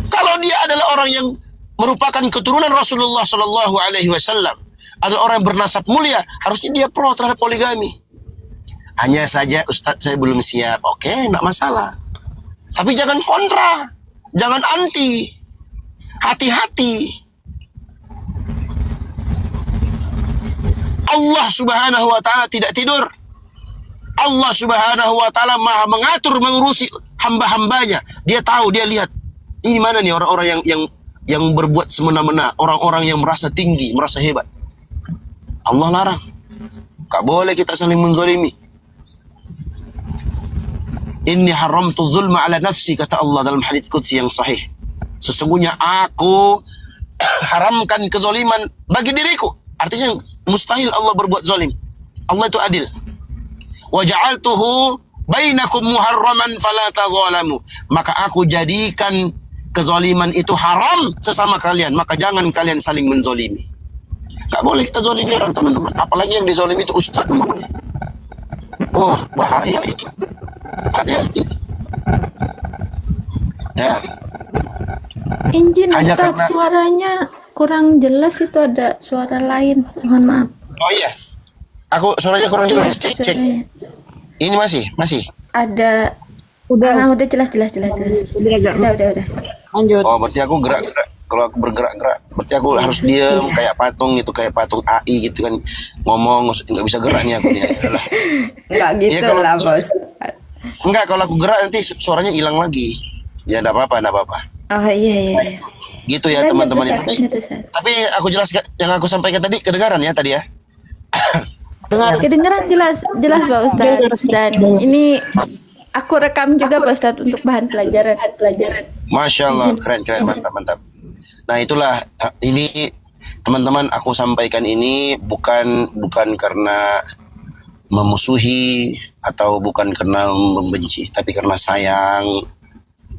kalau dia adalah orang yang merupakan keturunan Rasulullah SAW, adalah orang yang bernasab mulia, harusnya dia pro terhadap poligami. Hanya saja Ustadz saya belum siap. Oke, enggak masalah. Tapi jangan kontra, jangan anti. Hati-hati. Allah Subhanahu wa taala tidak tidur. Allah Subhanahu wa taala Maha mengatur, mengurusi hamba-hambanya. Dia tahu, dia lihat. Ini mana nih orang-orang yang berbuat semena-mena, orang-orang yang merasa tinggi, merasa hebat. Allah larang. Gak boleh kita saling menzalimi. Inni haramtu zulma ala nafsi, kata Allah dalam hadits qudsi yang sahih. Sesungguhnya aku haramkan kezaliman bagi diriku. Artinya mustahil Allah berbuat zalim. Allah itu adil. Wa ja'altuhu bainakum muharraman fala tadzalamu. Maka aku jadikan kezaliman itu haram sesama kalian, maka jangan kalian saling menzalimi. Gak boleh kita zalimi orang, teman-teman. Apalagi yang dizalimi itu ustaz. Oh, bahaya itu. Hati-hati. Ya. Injin Hanya Ustaz, karena- suaranya kurang jelas, itu ada suara lain. Mohon maaf. Oh iya. Aku suaranya kurang jelas. Iya, Cek. suaranya. Ini masih. Ada udah jelas. Udah. Lanjut. Oh, berarti aku gerak-gerak. Kalau aku bergerak-gerak, berarti aku harus diam kayak patung gitu, kayak patung AI gitu kan. Ngomong nggak bisa gerak nih aku nih. Yalah. Enggak gitu Iya, kalau- lah, Bos. Enggak, kalau aku gerak nanti suaranya hilang lagi. Ya enggak apa-apa. Oh iya. Gitu ya Lanjut, teman-teman. Ustaz, Tapi, lanjut, Ustaz. tapi aku jelas yang aku sampaikan tadi kedengaran ya tadi ya. Kedengeran jelas Pak Ustaz. Dan ini aku rekam juga Pak Ustaz untuk bahan pelajaran. Masya Allah, keren, mantap. Nah itulah ini teman-teman, aku sampaikan ini bukan karena memusuhi atau bukan karena membenci, tapi karena sayang,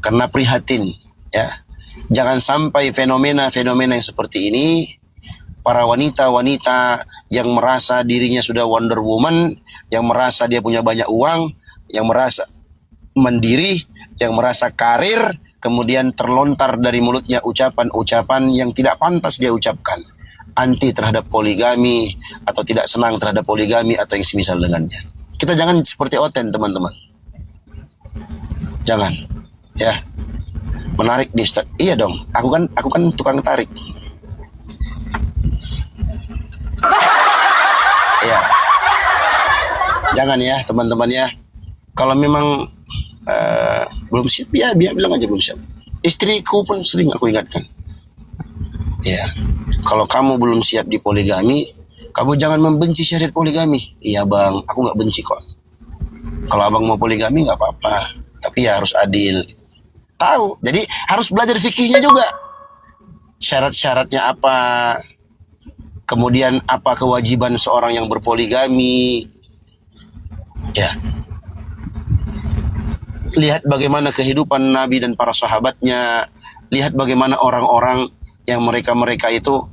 karena prihatin ya. Jangan sampai fenomena-fenomena yang seperti ini, para wanita-wanita yang merasa dirinya sudah Wonder Woman, yang merasa dia punya banyak uang, yang merasa mandiri, yang merasa karir, kemudian terlontar dari mulutnya ucapan-ucapan yang tidak pantas dia ucapkan, anti terhadap poligami atau tidak senang terhadap poligami atau yang semisal dengannya. Kita jangan seperti Oten, teman-teman. Jangan, ya. Menarik di Ustaz. Iya dong, aku kan tukang tarik. Iya. Jangan ya, teman-teman ya. Kalau memang belum siap, ya bilang aja belum siap. Istriku pun sering aku ingatkan. Ya, kalau kamu belum siap di poligami, kamu jangan membenci syariat poligami. Iya bang, aku nggak benci kok. Kalau abang mau poligami nggak apa-apa, tapi ya harus adil. Tahu, jadi harus belajar fikihnya juga. Syarat-syaratnya apa? Kemudian apa kewajiban seorang yang berpoligami? Ya. Lihat bagaimana kehidupan Nabi dan para sahabatnya. Lihat bagaimana orang-orang yang mereka itu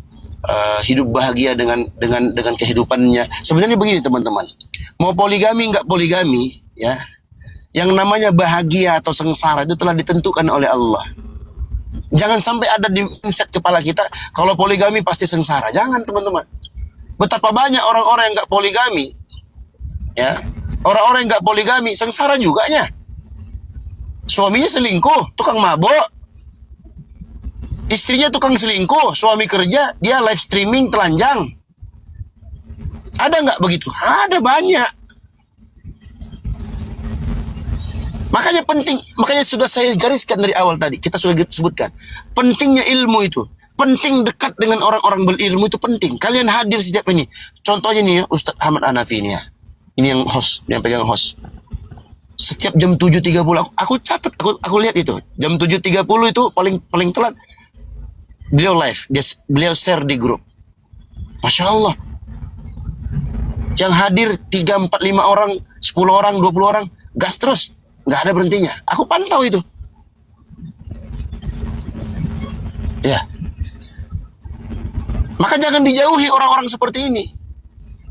hidup bahagia dengan kehidupannya. Sebenarnya begini teman-teman, mau poligami nggak poligami, ya, yang namanya bahagia atau sengsara itu telah ditentukan oleh Allah. Jangan sampai ada di mindset kepala kita kalau poligami pasti sengsara. Jangan teman-teman. Betapa banyak orang-orang yang nggak poligami, ya, orang-orang yang nggak poligami sengsara juga nya. Suaminya selingkuh, tukang mabok. Istrinya tukang selingkuh, suami kerja, dia live streaming telanjang. Ada nggak begitu? Ada banyak. Makanya penting, makanya sudah saya gariskan dari awal tadi, kita sudah sebutkan. Pentingnya ilmu itu, penting dekat dengan orang-orang berilmu itu penting. Kalian hadir setiap ini. Contohnya nih ya, Ustadz Ahmad Hanafi ini ya. Ini yang host, yang pegang host. Setiap jam 7.30 aku catat, aku lihat itu. Jam 7.30 itu paling telat. Beliau live, beliau share di grup. Masya Allah. Yang hadir 3, 4, 5 orang, 10 orang, 20 orang, gas terus. Nggak ada berhentinya. Aku pantau itu. Ya. Maka jangan dijauhi orang-orang seperti ini.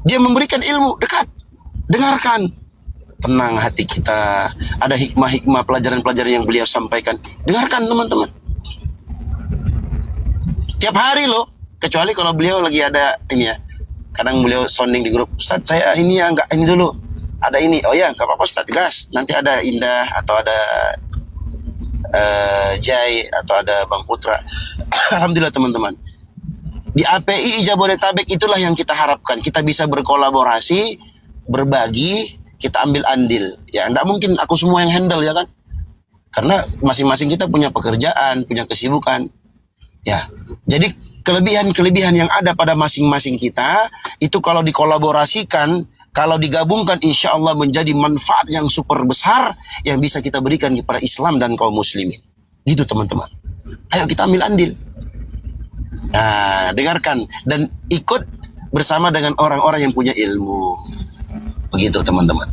Dia memberikan ilmu, dekat. Dengarkan. Tenang hati kita. Ada hikmah-hikmah, pelajaran-pelajaran yang beliau sampaikan. Dengarkan teman-teman. Tiap hari loh. Kecuali kalau beliau lagi ada ini ya. Kadang beliau sounding di grup. Ustadz saya ini ya, enggak ini dulu. Ada ini. Oh ya, enggak apa-apa Ustadz, gas. Nanti ada Indah atau ada Jai atau ada Bang Putra. Alhamdulillah teman-teman. Di API Jabodetabek itulah yang kita harapkan. Kita bisa berkolaborasi, berbagi, kita ambil andil. Ya, enggak mungkin aku semua yang handle ya kan. Karena masing-masing kita punya pekerjaan, punya kesibukan. Ya, jadi kelebihan-kelebihan yang ada pada masing-masing kita itu kalau dikolaborasikan, kalau digabungkan, insya Allah menjadi manfaat yang super besar yang bisa kita berikan kepada Islam dan kaum muslimin. Gitu teman-teman. Ayo kita ambil andil. Nah, dengarkan dan ikut bersama dengan orang-orang yang punya ilmu. Begitu teman-teman.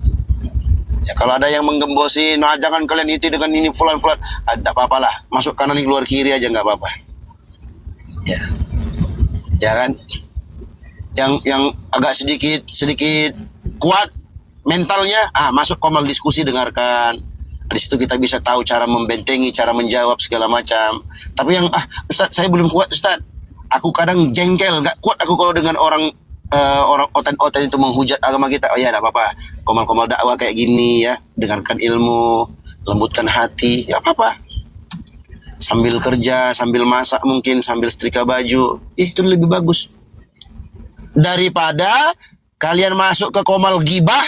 Ya, kalau ada yang menggembosi, nah jangan kalian itu dengan ini fulan-fulan, ada apa-apalah. Masuk kanan keluar kiri aja nggak apa-apa. Ya. Ya kan? Yang agak sedikit kuat mentalnya, masuk komal diskusi, dengarkan. Di situ kita bisa tahu cara membentengi, cara menjawab segala macam. Tapi yang Ustadz saya belum kuat Ustadz. Aku kadang jengkel, gak kuat aku kalau dengan orang oten-oten itu menghujat agama kita. Oh ya, enggak apa-apa. Komal-komal dakwah kayak gini ya, dengarkan ilmu, lembutkan hati, ya apa-apa. Sambil kerja, sambil masak mungkin, sambil setrika baju, itu lebih bagus. Daripada kalian masuk ke komal gibah,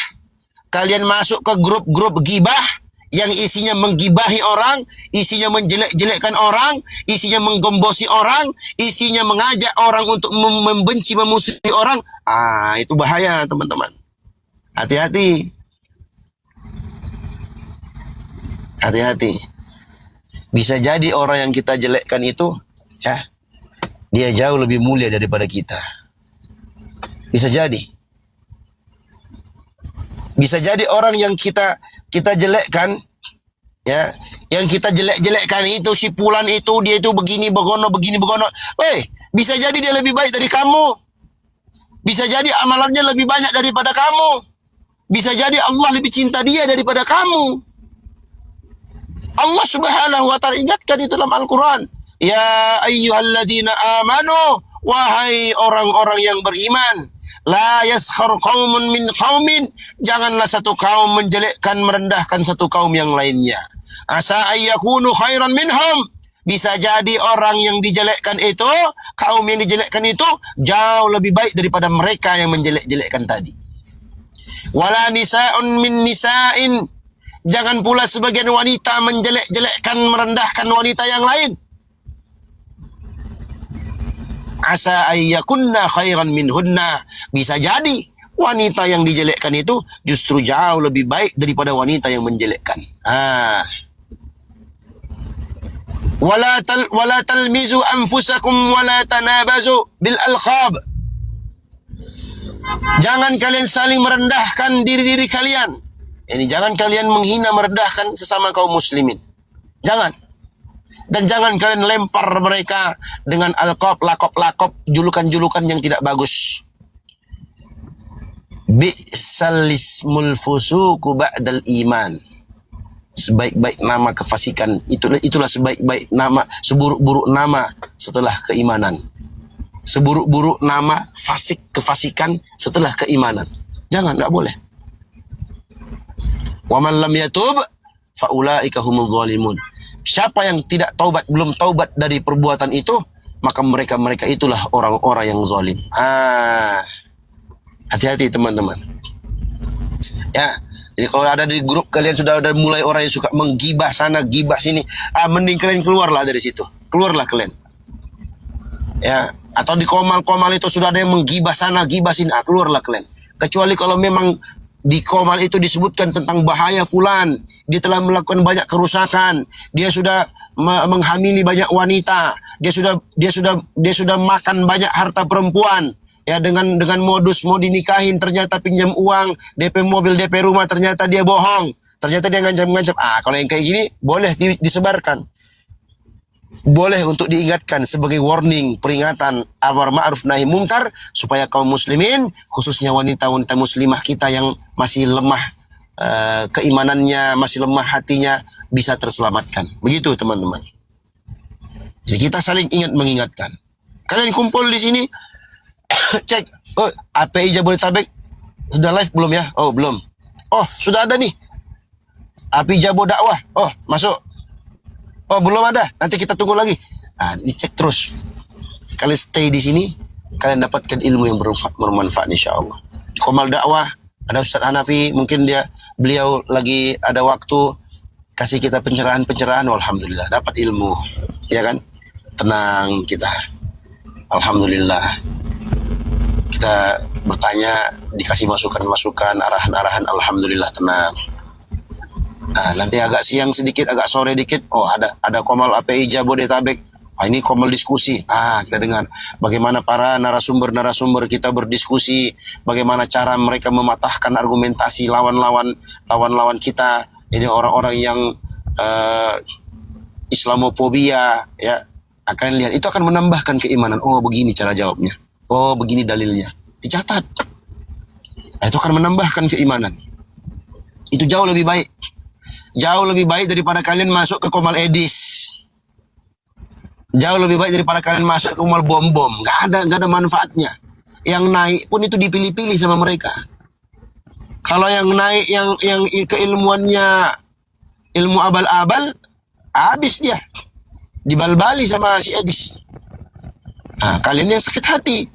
kalian masuk ke grup-grup gibah yang isinya menggibahi orang, isinya menjelek-jelekkan orang, isinya menggombosi orang, isinya mengajak orang untuk membenci, memusuhi orang. Itu bahaya teman-teman. Hati-hati. Hati-hati. Bisa jadi orang yang kita jelekkan itu, ya, dia jauh lebih mulia daripada kita. Bisa jadi. Bisa jadi orang yang kita jelekkan, ya, yang kita jelek-jelekkan itu, si Fulan itu, dia itu begini begono. Bisa jadi dia lebih baik dari kamu. Bisa jadi amalannya lebih banyak daripada kamu. Bisa jadi Allah lebih cinta dia daripada kamu. Allah Subhanahu wa ta'ala ingatkan itu dalam Al-Quran. Ya ayyuhalladzina amanu, wahai orang-orang yang beriman, la yaskhar qaumun min qaumin, janganlah satu kaum menjelekkan, merendahkan satu kaum yang lainnya. Asa ayyakunu khairan minhum, bisa jadi orang yang dijelekkan itu, kaum yang dijelekkan itu jauh lebih baik daripada mereka yang menjelek-jelekkan tadi. Wala nisa'un min nisa'in, jangan pula sebagian wanita menjelek-jelekkan, merendahkan wanita yang lain. Asa ayyakunna khairan minhunna, bisa jadi wanita yang dijelekkan itu justru jauh lebih baik daripada wanita yang menjelekkan. Wala talmizu anfusakum wala tanabazu bil alqab, jangan kalian saling merendahkan diri-diri kalian. Ini jangan kalian menghina, merendahkan sesama kaum muslimin. Jangan. Dan jangan kalian lempar mereka dengan alqab, lakop-lakop, julukan-julukan yang tidak bagus. Bi'sal ismul fusuku ba'dal iman. Sebaik-baik nama kefasikan, itulah sebaik-baik nama, seburuk-buruk nama setelah keimanan. Seburuk-buruk nama kefasikan setelah keimanan. Jangan, enggak boleh. Wa man lam yatub fa ulaika humudz zalimun. Siapa yang tidak taubat, belum taubat dari perbuatan itu, maka mereka itulah orang-orang yang zalim. Hati-hati teman-teman. Ya, jadi kalau ada di grup kalian sudah ada mulai orang yang suka menggibah sana, gibah sini, mending kalian keluarlah dari situ. Keluarlah kalian. Ya, atau di komal-komal itu sudah ada yang menggibah sana, gibah sini, keluarlah kalian. Kecuali kalau memang di komal itu disebutkan tentang bahaya fulan, dia telah melakukan banyak kerusakan, dia sudah menghamili banyak wanita, dia sudah makan banyak harta perempuan, ya dengan modus mau dinikahin, ternyata pinjam uang, DP mobil, DP rumah, ternyata dia bohong, ternyata dia ngancam-ngancam. Kalau yang kayak gini boleh disebarkan. Boleh untuk diingatkan sebagai warning, peringatan, amar ma'ruf nahi mungkar, supaya kaum muslimin, khususnya wanita-wanita muslimah kita yang masih lemah keimanannya, masih lemah hatinya, bisa terselamatkan. Begitu teman-teman. Jadi kita saling mengingatkan. Kalian kumpul di sini, cek, API Jabodetabek sudah live belum ya? Oh belum. Oh sudah ada nih. API Jabo dakwah. Oh masuk. Oh belum ada, nanti kita tunggu lagi. Dicek terus. Kalian stay di sini, kalian dapatkan ilmu yang bermanfaat insya Allah. Komal dakwah, ada Ustadz Hanafi, mungkin beliau lagi ada waktu kasih kita pencerahan. Alhamdulillah, dapat ilmu, ya kan? Tenang kita. Alhamdulillah. Kita bertanya, dikasih masukan-masukan, arahan-arahan. Alhamdulillah tenang. Nanti agak siang sedikit, agak sore dikit, ada Komal API Jabodetabek. Ini Komal diskusi. Kita dengar bagaimana para narasumber kita berdiskusi, bagaimana cara mereka mematahkan argumentasi lawan kita. Ini orang-orang yang Islamofobia, ya. Akan lihat, itu akan menambahkan keimanan. Oh, begini cara jawabnya. Oh, begini dalilnya. Dicatat. Itu akan menambahkan keimanan. Itu jauh lebih baik. Jauh lebih baik daripada kalian masuk ke Komal Edis. Jauh lebih baik daripada kalian masuk ke Komal bom-bom. Gak ada manfaatnya. Yang naik pun itu dipilih-pilih sama mereka. Kalau yang naik yang keilmuannya ilmu abal-abal, habis dia. Dibal-bali sama si Edis. Kalian yang sakit hati.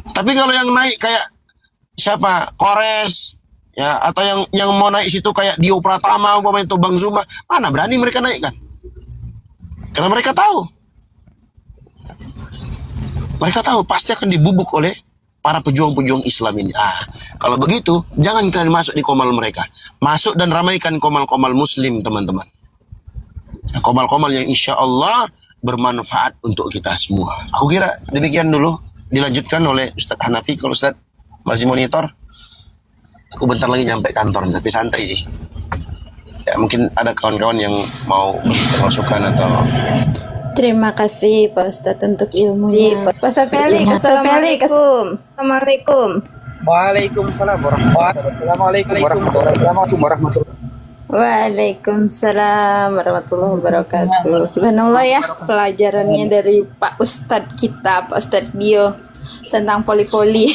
Tapi kalau yang naik kayak siapa? Kores, ya, atau yang mau naik situ kayak Dio Pratama, umpamanya itu Bang Zuma, mana berani mereka naikkan? Karena mereka tahu pasti akan dibubuk oleh para pejuang-pejuang Islam ini. Kalau begitu, jangan kalian masuk di komal mereka. Masuk dan ramaikan komal-komal Muslim, teman-teman. Komal-komal yang insya Allah bermanfaat untuk kita semua. Aku kira demikian dulu. Dilanjutkan oleh Ustadz Hanafi. Kalau Ustadz masih monitor, aku bentar lagi nyampe kantor, tapi santai sih. Ya mungkin ada kawan-kawan yang mau masukan atau. Terima kasih Pak Ustadz untuk ilmunya. Pak Ustadz Felix, Assalamualaikum. Waalaikumsalam warahmatullahi wabarakatuh. Waalaikumsalam warahmatullahi wabarakatuh. Subhanallah ya, pelajarannya dari Pak Ustadz kita, Pak Ustadz Dio, tentang poli-poli.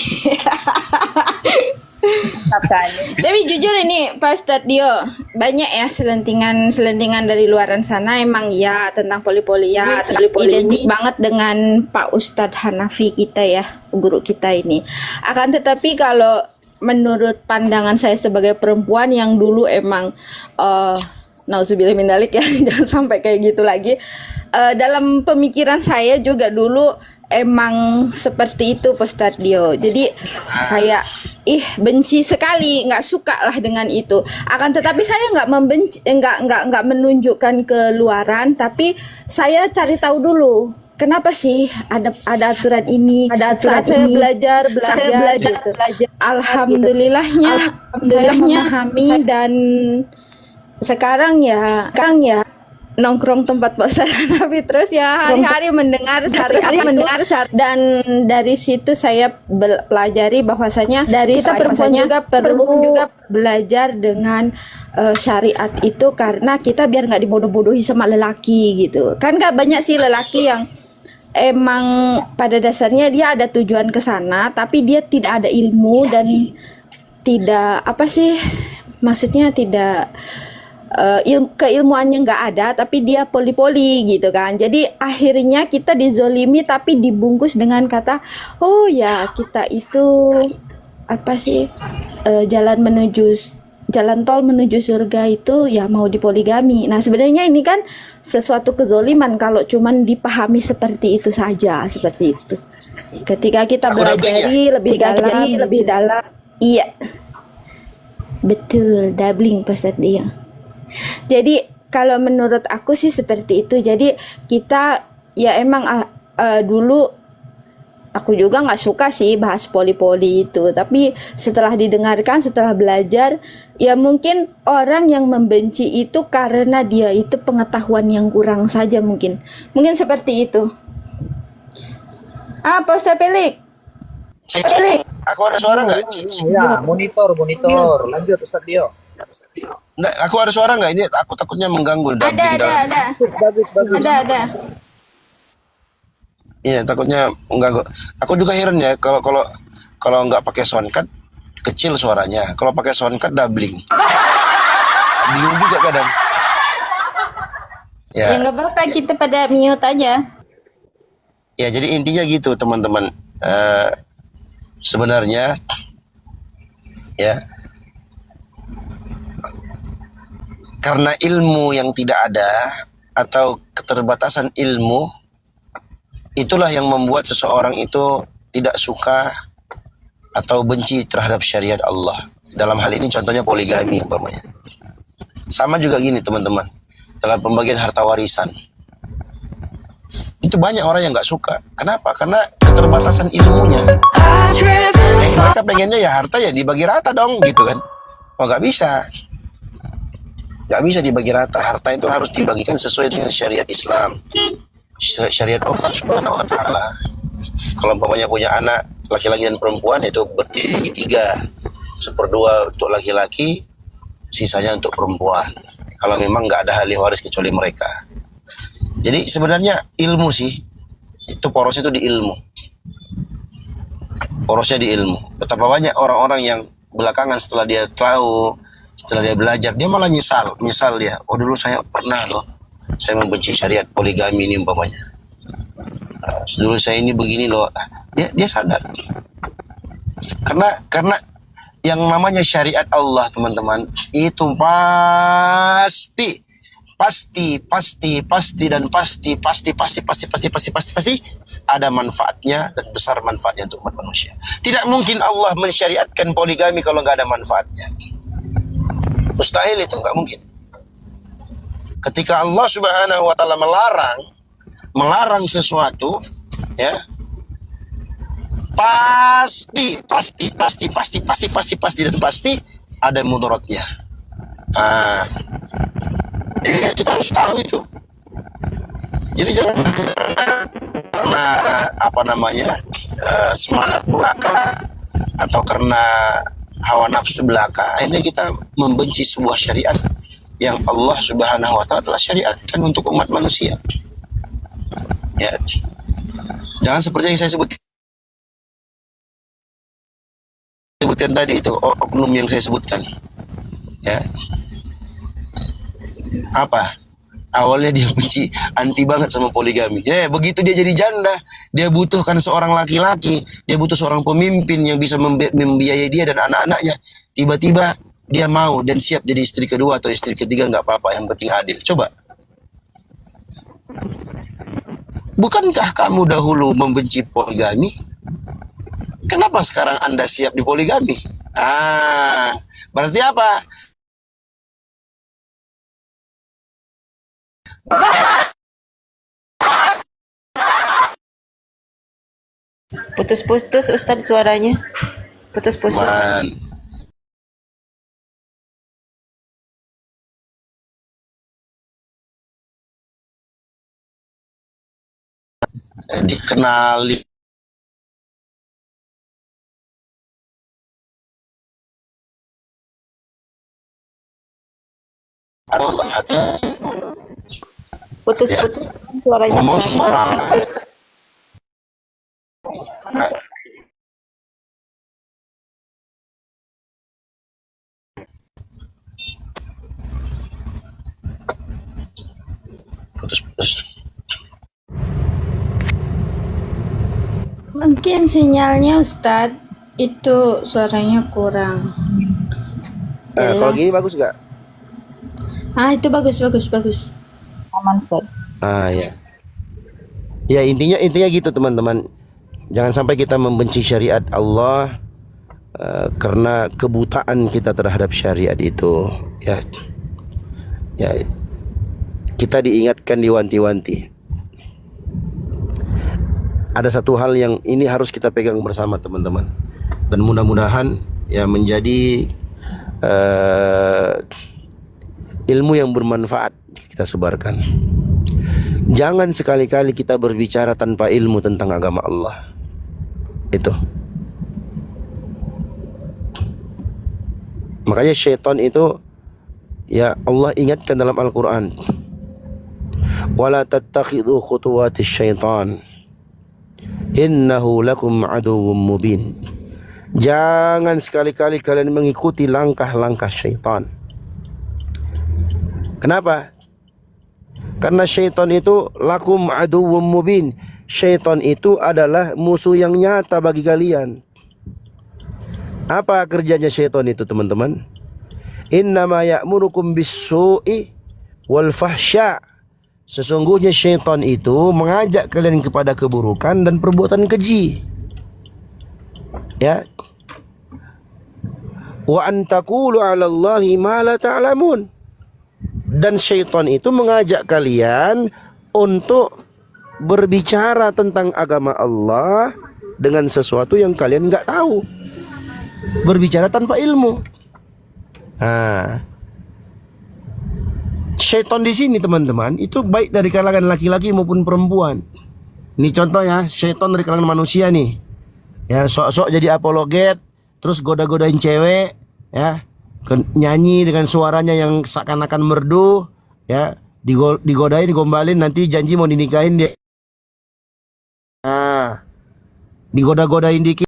Tapi jujur ini Pak Ustadz Dio, banyak ya selentingan dari luaran sana emang ya tentang poli-poli ya, identik banget dengan Pak Ustadz Hanafi kita ya, guru kita ini. Akan tetapi kalau menurut pandangan saya sebagai perempuan yang dulu emang nauzubillah min dzalik ya, jangan sampai kayak gitu lagi. Dalam pemikiran saya juga dulu emang seperti itu Ustadz Dio. Jadi kayak benci sekali, nggak suka lah dengan itu. Akan tetapi saya nggak membenci, nggak menunjukkan keluaran, tapi saya cari tahu dulu. Kenapa sih ada aturan ini? Saya belajar gitu. Alhamdulillahnya saya memahami dan sekarang ya nongkrong tempat Pak Ustadz Hanafi terus ya, hari-hari mendengar dan dari situ saya pelajari bahwasanya kita perempuan juga perlu belajar dengan syariat itu, karena kita biar nggak dibodoh-bodohi sama lelaki gitu kan. Gak banyak sih lelaki yang emang pada dasarnya dia ada tujuan ke sana, tapi dia tidak ada ilmu dan tidak maksudnya tidak keilmuannya nggak ada, tapi dia poli-poli gitu kan. Jadi akhirnya kita dizolimi tapi dibungkus dengan kata, oh ya kita itu jalan tol menuju surga itu ya mau dipoligami. Nah sebenarnya ini kan sesuatu kezoliman kalau cuman dipahami seperti itu saja, seperti itu. Ketika kita belajar lebih dalam, iya betul, doubling Ustadz dia. Jadi kalau menurut aku sih seperti itu. Jadi kita ya emang dulu aku juga nggak suka sih bahas poli-poli itu. Tapi setelah didengarkan, setelah belajar, ya mungkin orang yang membenci itu karena dia itu pengetahuan yang kurang saja mungkin. Mungkin seperti itu. Apa Ustaz Pelik? Cek, aku ada suara nggak? Ya, monitor. Lanjut Ustaz Dio. Nggak, aku ada suara nggak? Ini aku takutnya mengganggu. Ada. Bagus. Ada. Iya, takutnya mengganggu. Aku juga heran ya kalau nggak pakai soundcard kecil suaranya. Kalau pakai soundcard doubling. Bingung juga kadang. Ya nggak apa-apa, kita pada mute aja. Ya, jadi intinya gitu teman-teman. Sebenarnya ya, karena ilmu yang tidak ada atau keterbatasan ilmu, itulah yang membuat seseorang itu tidak suka atau benci terhadap syariat Allah. Dalam hal ini contohnya poligami umpamanya. Sama juga gini teman-teman, dalam pembagian harta warisan. Itu banyak orang yang nggak suka. Kenapa? Karena keterbatasan ilmunya. Mereka pengennya ya harta ya dibagi rata dong gitu kan. Oh, nggak bisa. Nggak bisa dibagi rata. Harta itu harus dibagikan sesuai dengan syariat Islam. Syariat Allah Subhanahu wa Ta'ala. Kalau umpamanya punya anak laki-laki dan perempuan, itu berdiri 3/4 untuk laki-laki, sisanya untuk perempuan. Kalau memang nggak ada ahli waris kecuali mereka. Jadi sebenarnya ilmu sih, itu porosnya itu di ilmu. Porosnya di ilmu. Betapa banyak orang-orang yang belakangan setelah dia tahu, setelah dia belajar, dia malah nyesal dia. Oh, dulu saya pernah loh, saya membenci syariat poligami ini umpamanya. Dulu saya ini begini loh. Dia sadar. Karena yang namanya syariat Allah, teman-teman, itu pasti ada manfaatnya dan besar manfaatnya untuk umat manusia. Tidak mungkin Allah mensyariatkan poligami kalau nggak ada manfaatnya. Mustahil, itu nggak mungkin. Ketika Allah Subhanahu wa Ta'ala melarang sesuatu, ya, pasti ada mudaratnya. Jadi kita harus tahu itu. Jadi jangan karena semangat belaka atau karena hawa nafsu belaka, akhirnya kita membenci sebuah syariat yang Allah Subhanahu wa Ta'ala telah syariatkan untuk umat manusia. Ya, jangan seperti yang saya sebutkan tadi itu, oknum yang saya sebutkan. Ya, apa? Awalnya dia benci, anti banget sama poligami. Ya, begitu dia jadi janda, dia butuhkan seorang laki-laki, dia butuh seorang pemimpin yang bisa membiayai dia dan anak-anaknya. Tiba-tiba dia mau dan siap jadi istri kedua atau istri ketiga, nggak apa-apa, yang penting adil. Coba. Bukankah kamu dahulu membenci poligami? Kenapa sekarang Anda siap di poligami? Berarti apa? Putus-putus Ustadz suaranya. Putus-putus. Dikenali Allah, Putus-putus suaranya. putus-putus. Mungkin sinyalnya Ustadz itu suaranya kurang. Kalau gini bagus nggak? Itu bagus. Aman, Ustadz. Ya. Ya, intinya gitu teman-teman. Jangan sampai kita membenci syariat Allah karena kebutaan kita terhadap syariat itu. Ya, kita diingatkan, diwanti-wanti. ada satu hal yang ini harus kita pegang bersama teman-teman, dan mudah-mudahan ya menjadi ilmu yang bermanfaat kita sebarkan. Jangan sekali-kali kita berbicara tanpa ilmu tentang agama Allah. Itu. Makanya syaitan itu, ya Allah ingatkan dalam Al-Quran, wala tattakhidhu khutuwatis syaitan innahu lakum aduwwum mubin. Jangan sekali-kali kalian mengikuti langkah-langkah syaitan. Kenapa? Karena syaitan itu lakum aduwwum mubin. Syaitan itu adalah musuh yang nyata bagi kalian. Apa kerjanya syaitan itu teman-teman? Innama ya'murukum bis-su'i wal fahsya. Sesungguhnya syaitan itu mengajak kalian kepada keburukan dan perbuatan keji. Ya. Wa an taqulu 'ala Allahi ma la ta'lamun. Dan syaitan itu mengajak kalian untuk berbicara tentang agama Allah dengan sesuatu yang kalian nggak tahu. Berbicara tanpa ilmu. Nah, syaitan di sini teman-teman itu baik dari kalangan laki-laki maupun perempuan. Ini contoh ya, syaitan dari kalangan manusia nih. Ya, sok-sok jadi apologet, terus goda-godain cewek, ya. Nyanyi dengan suaranya yang seakan-akan merdu, ya, digodain, digombalin, nanti janji mau dinikahin dia. Nah, digoda-godain dikit.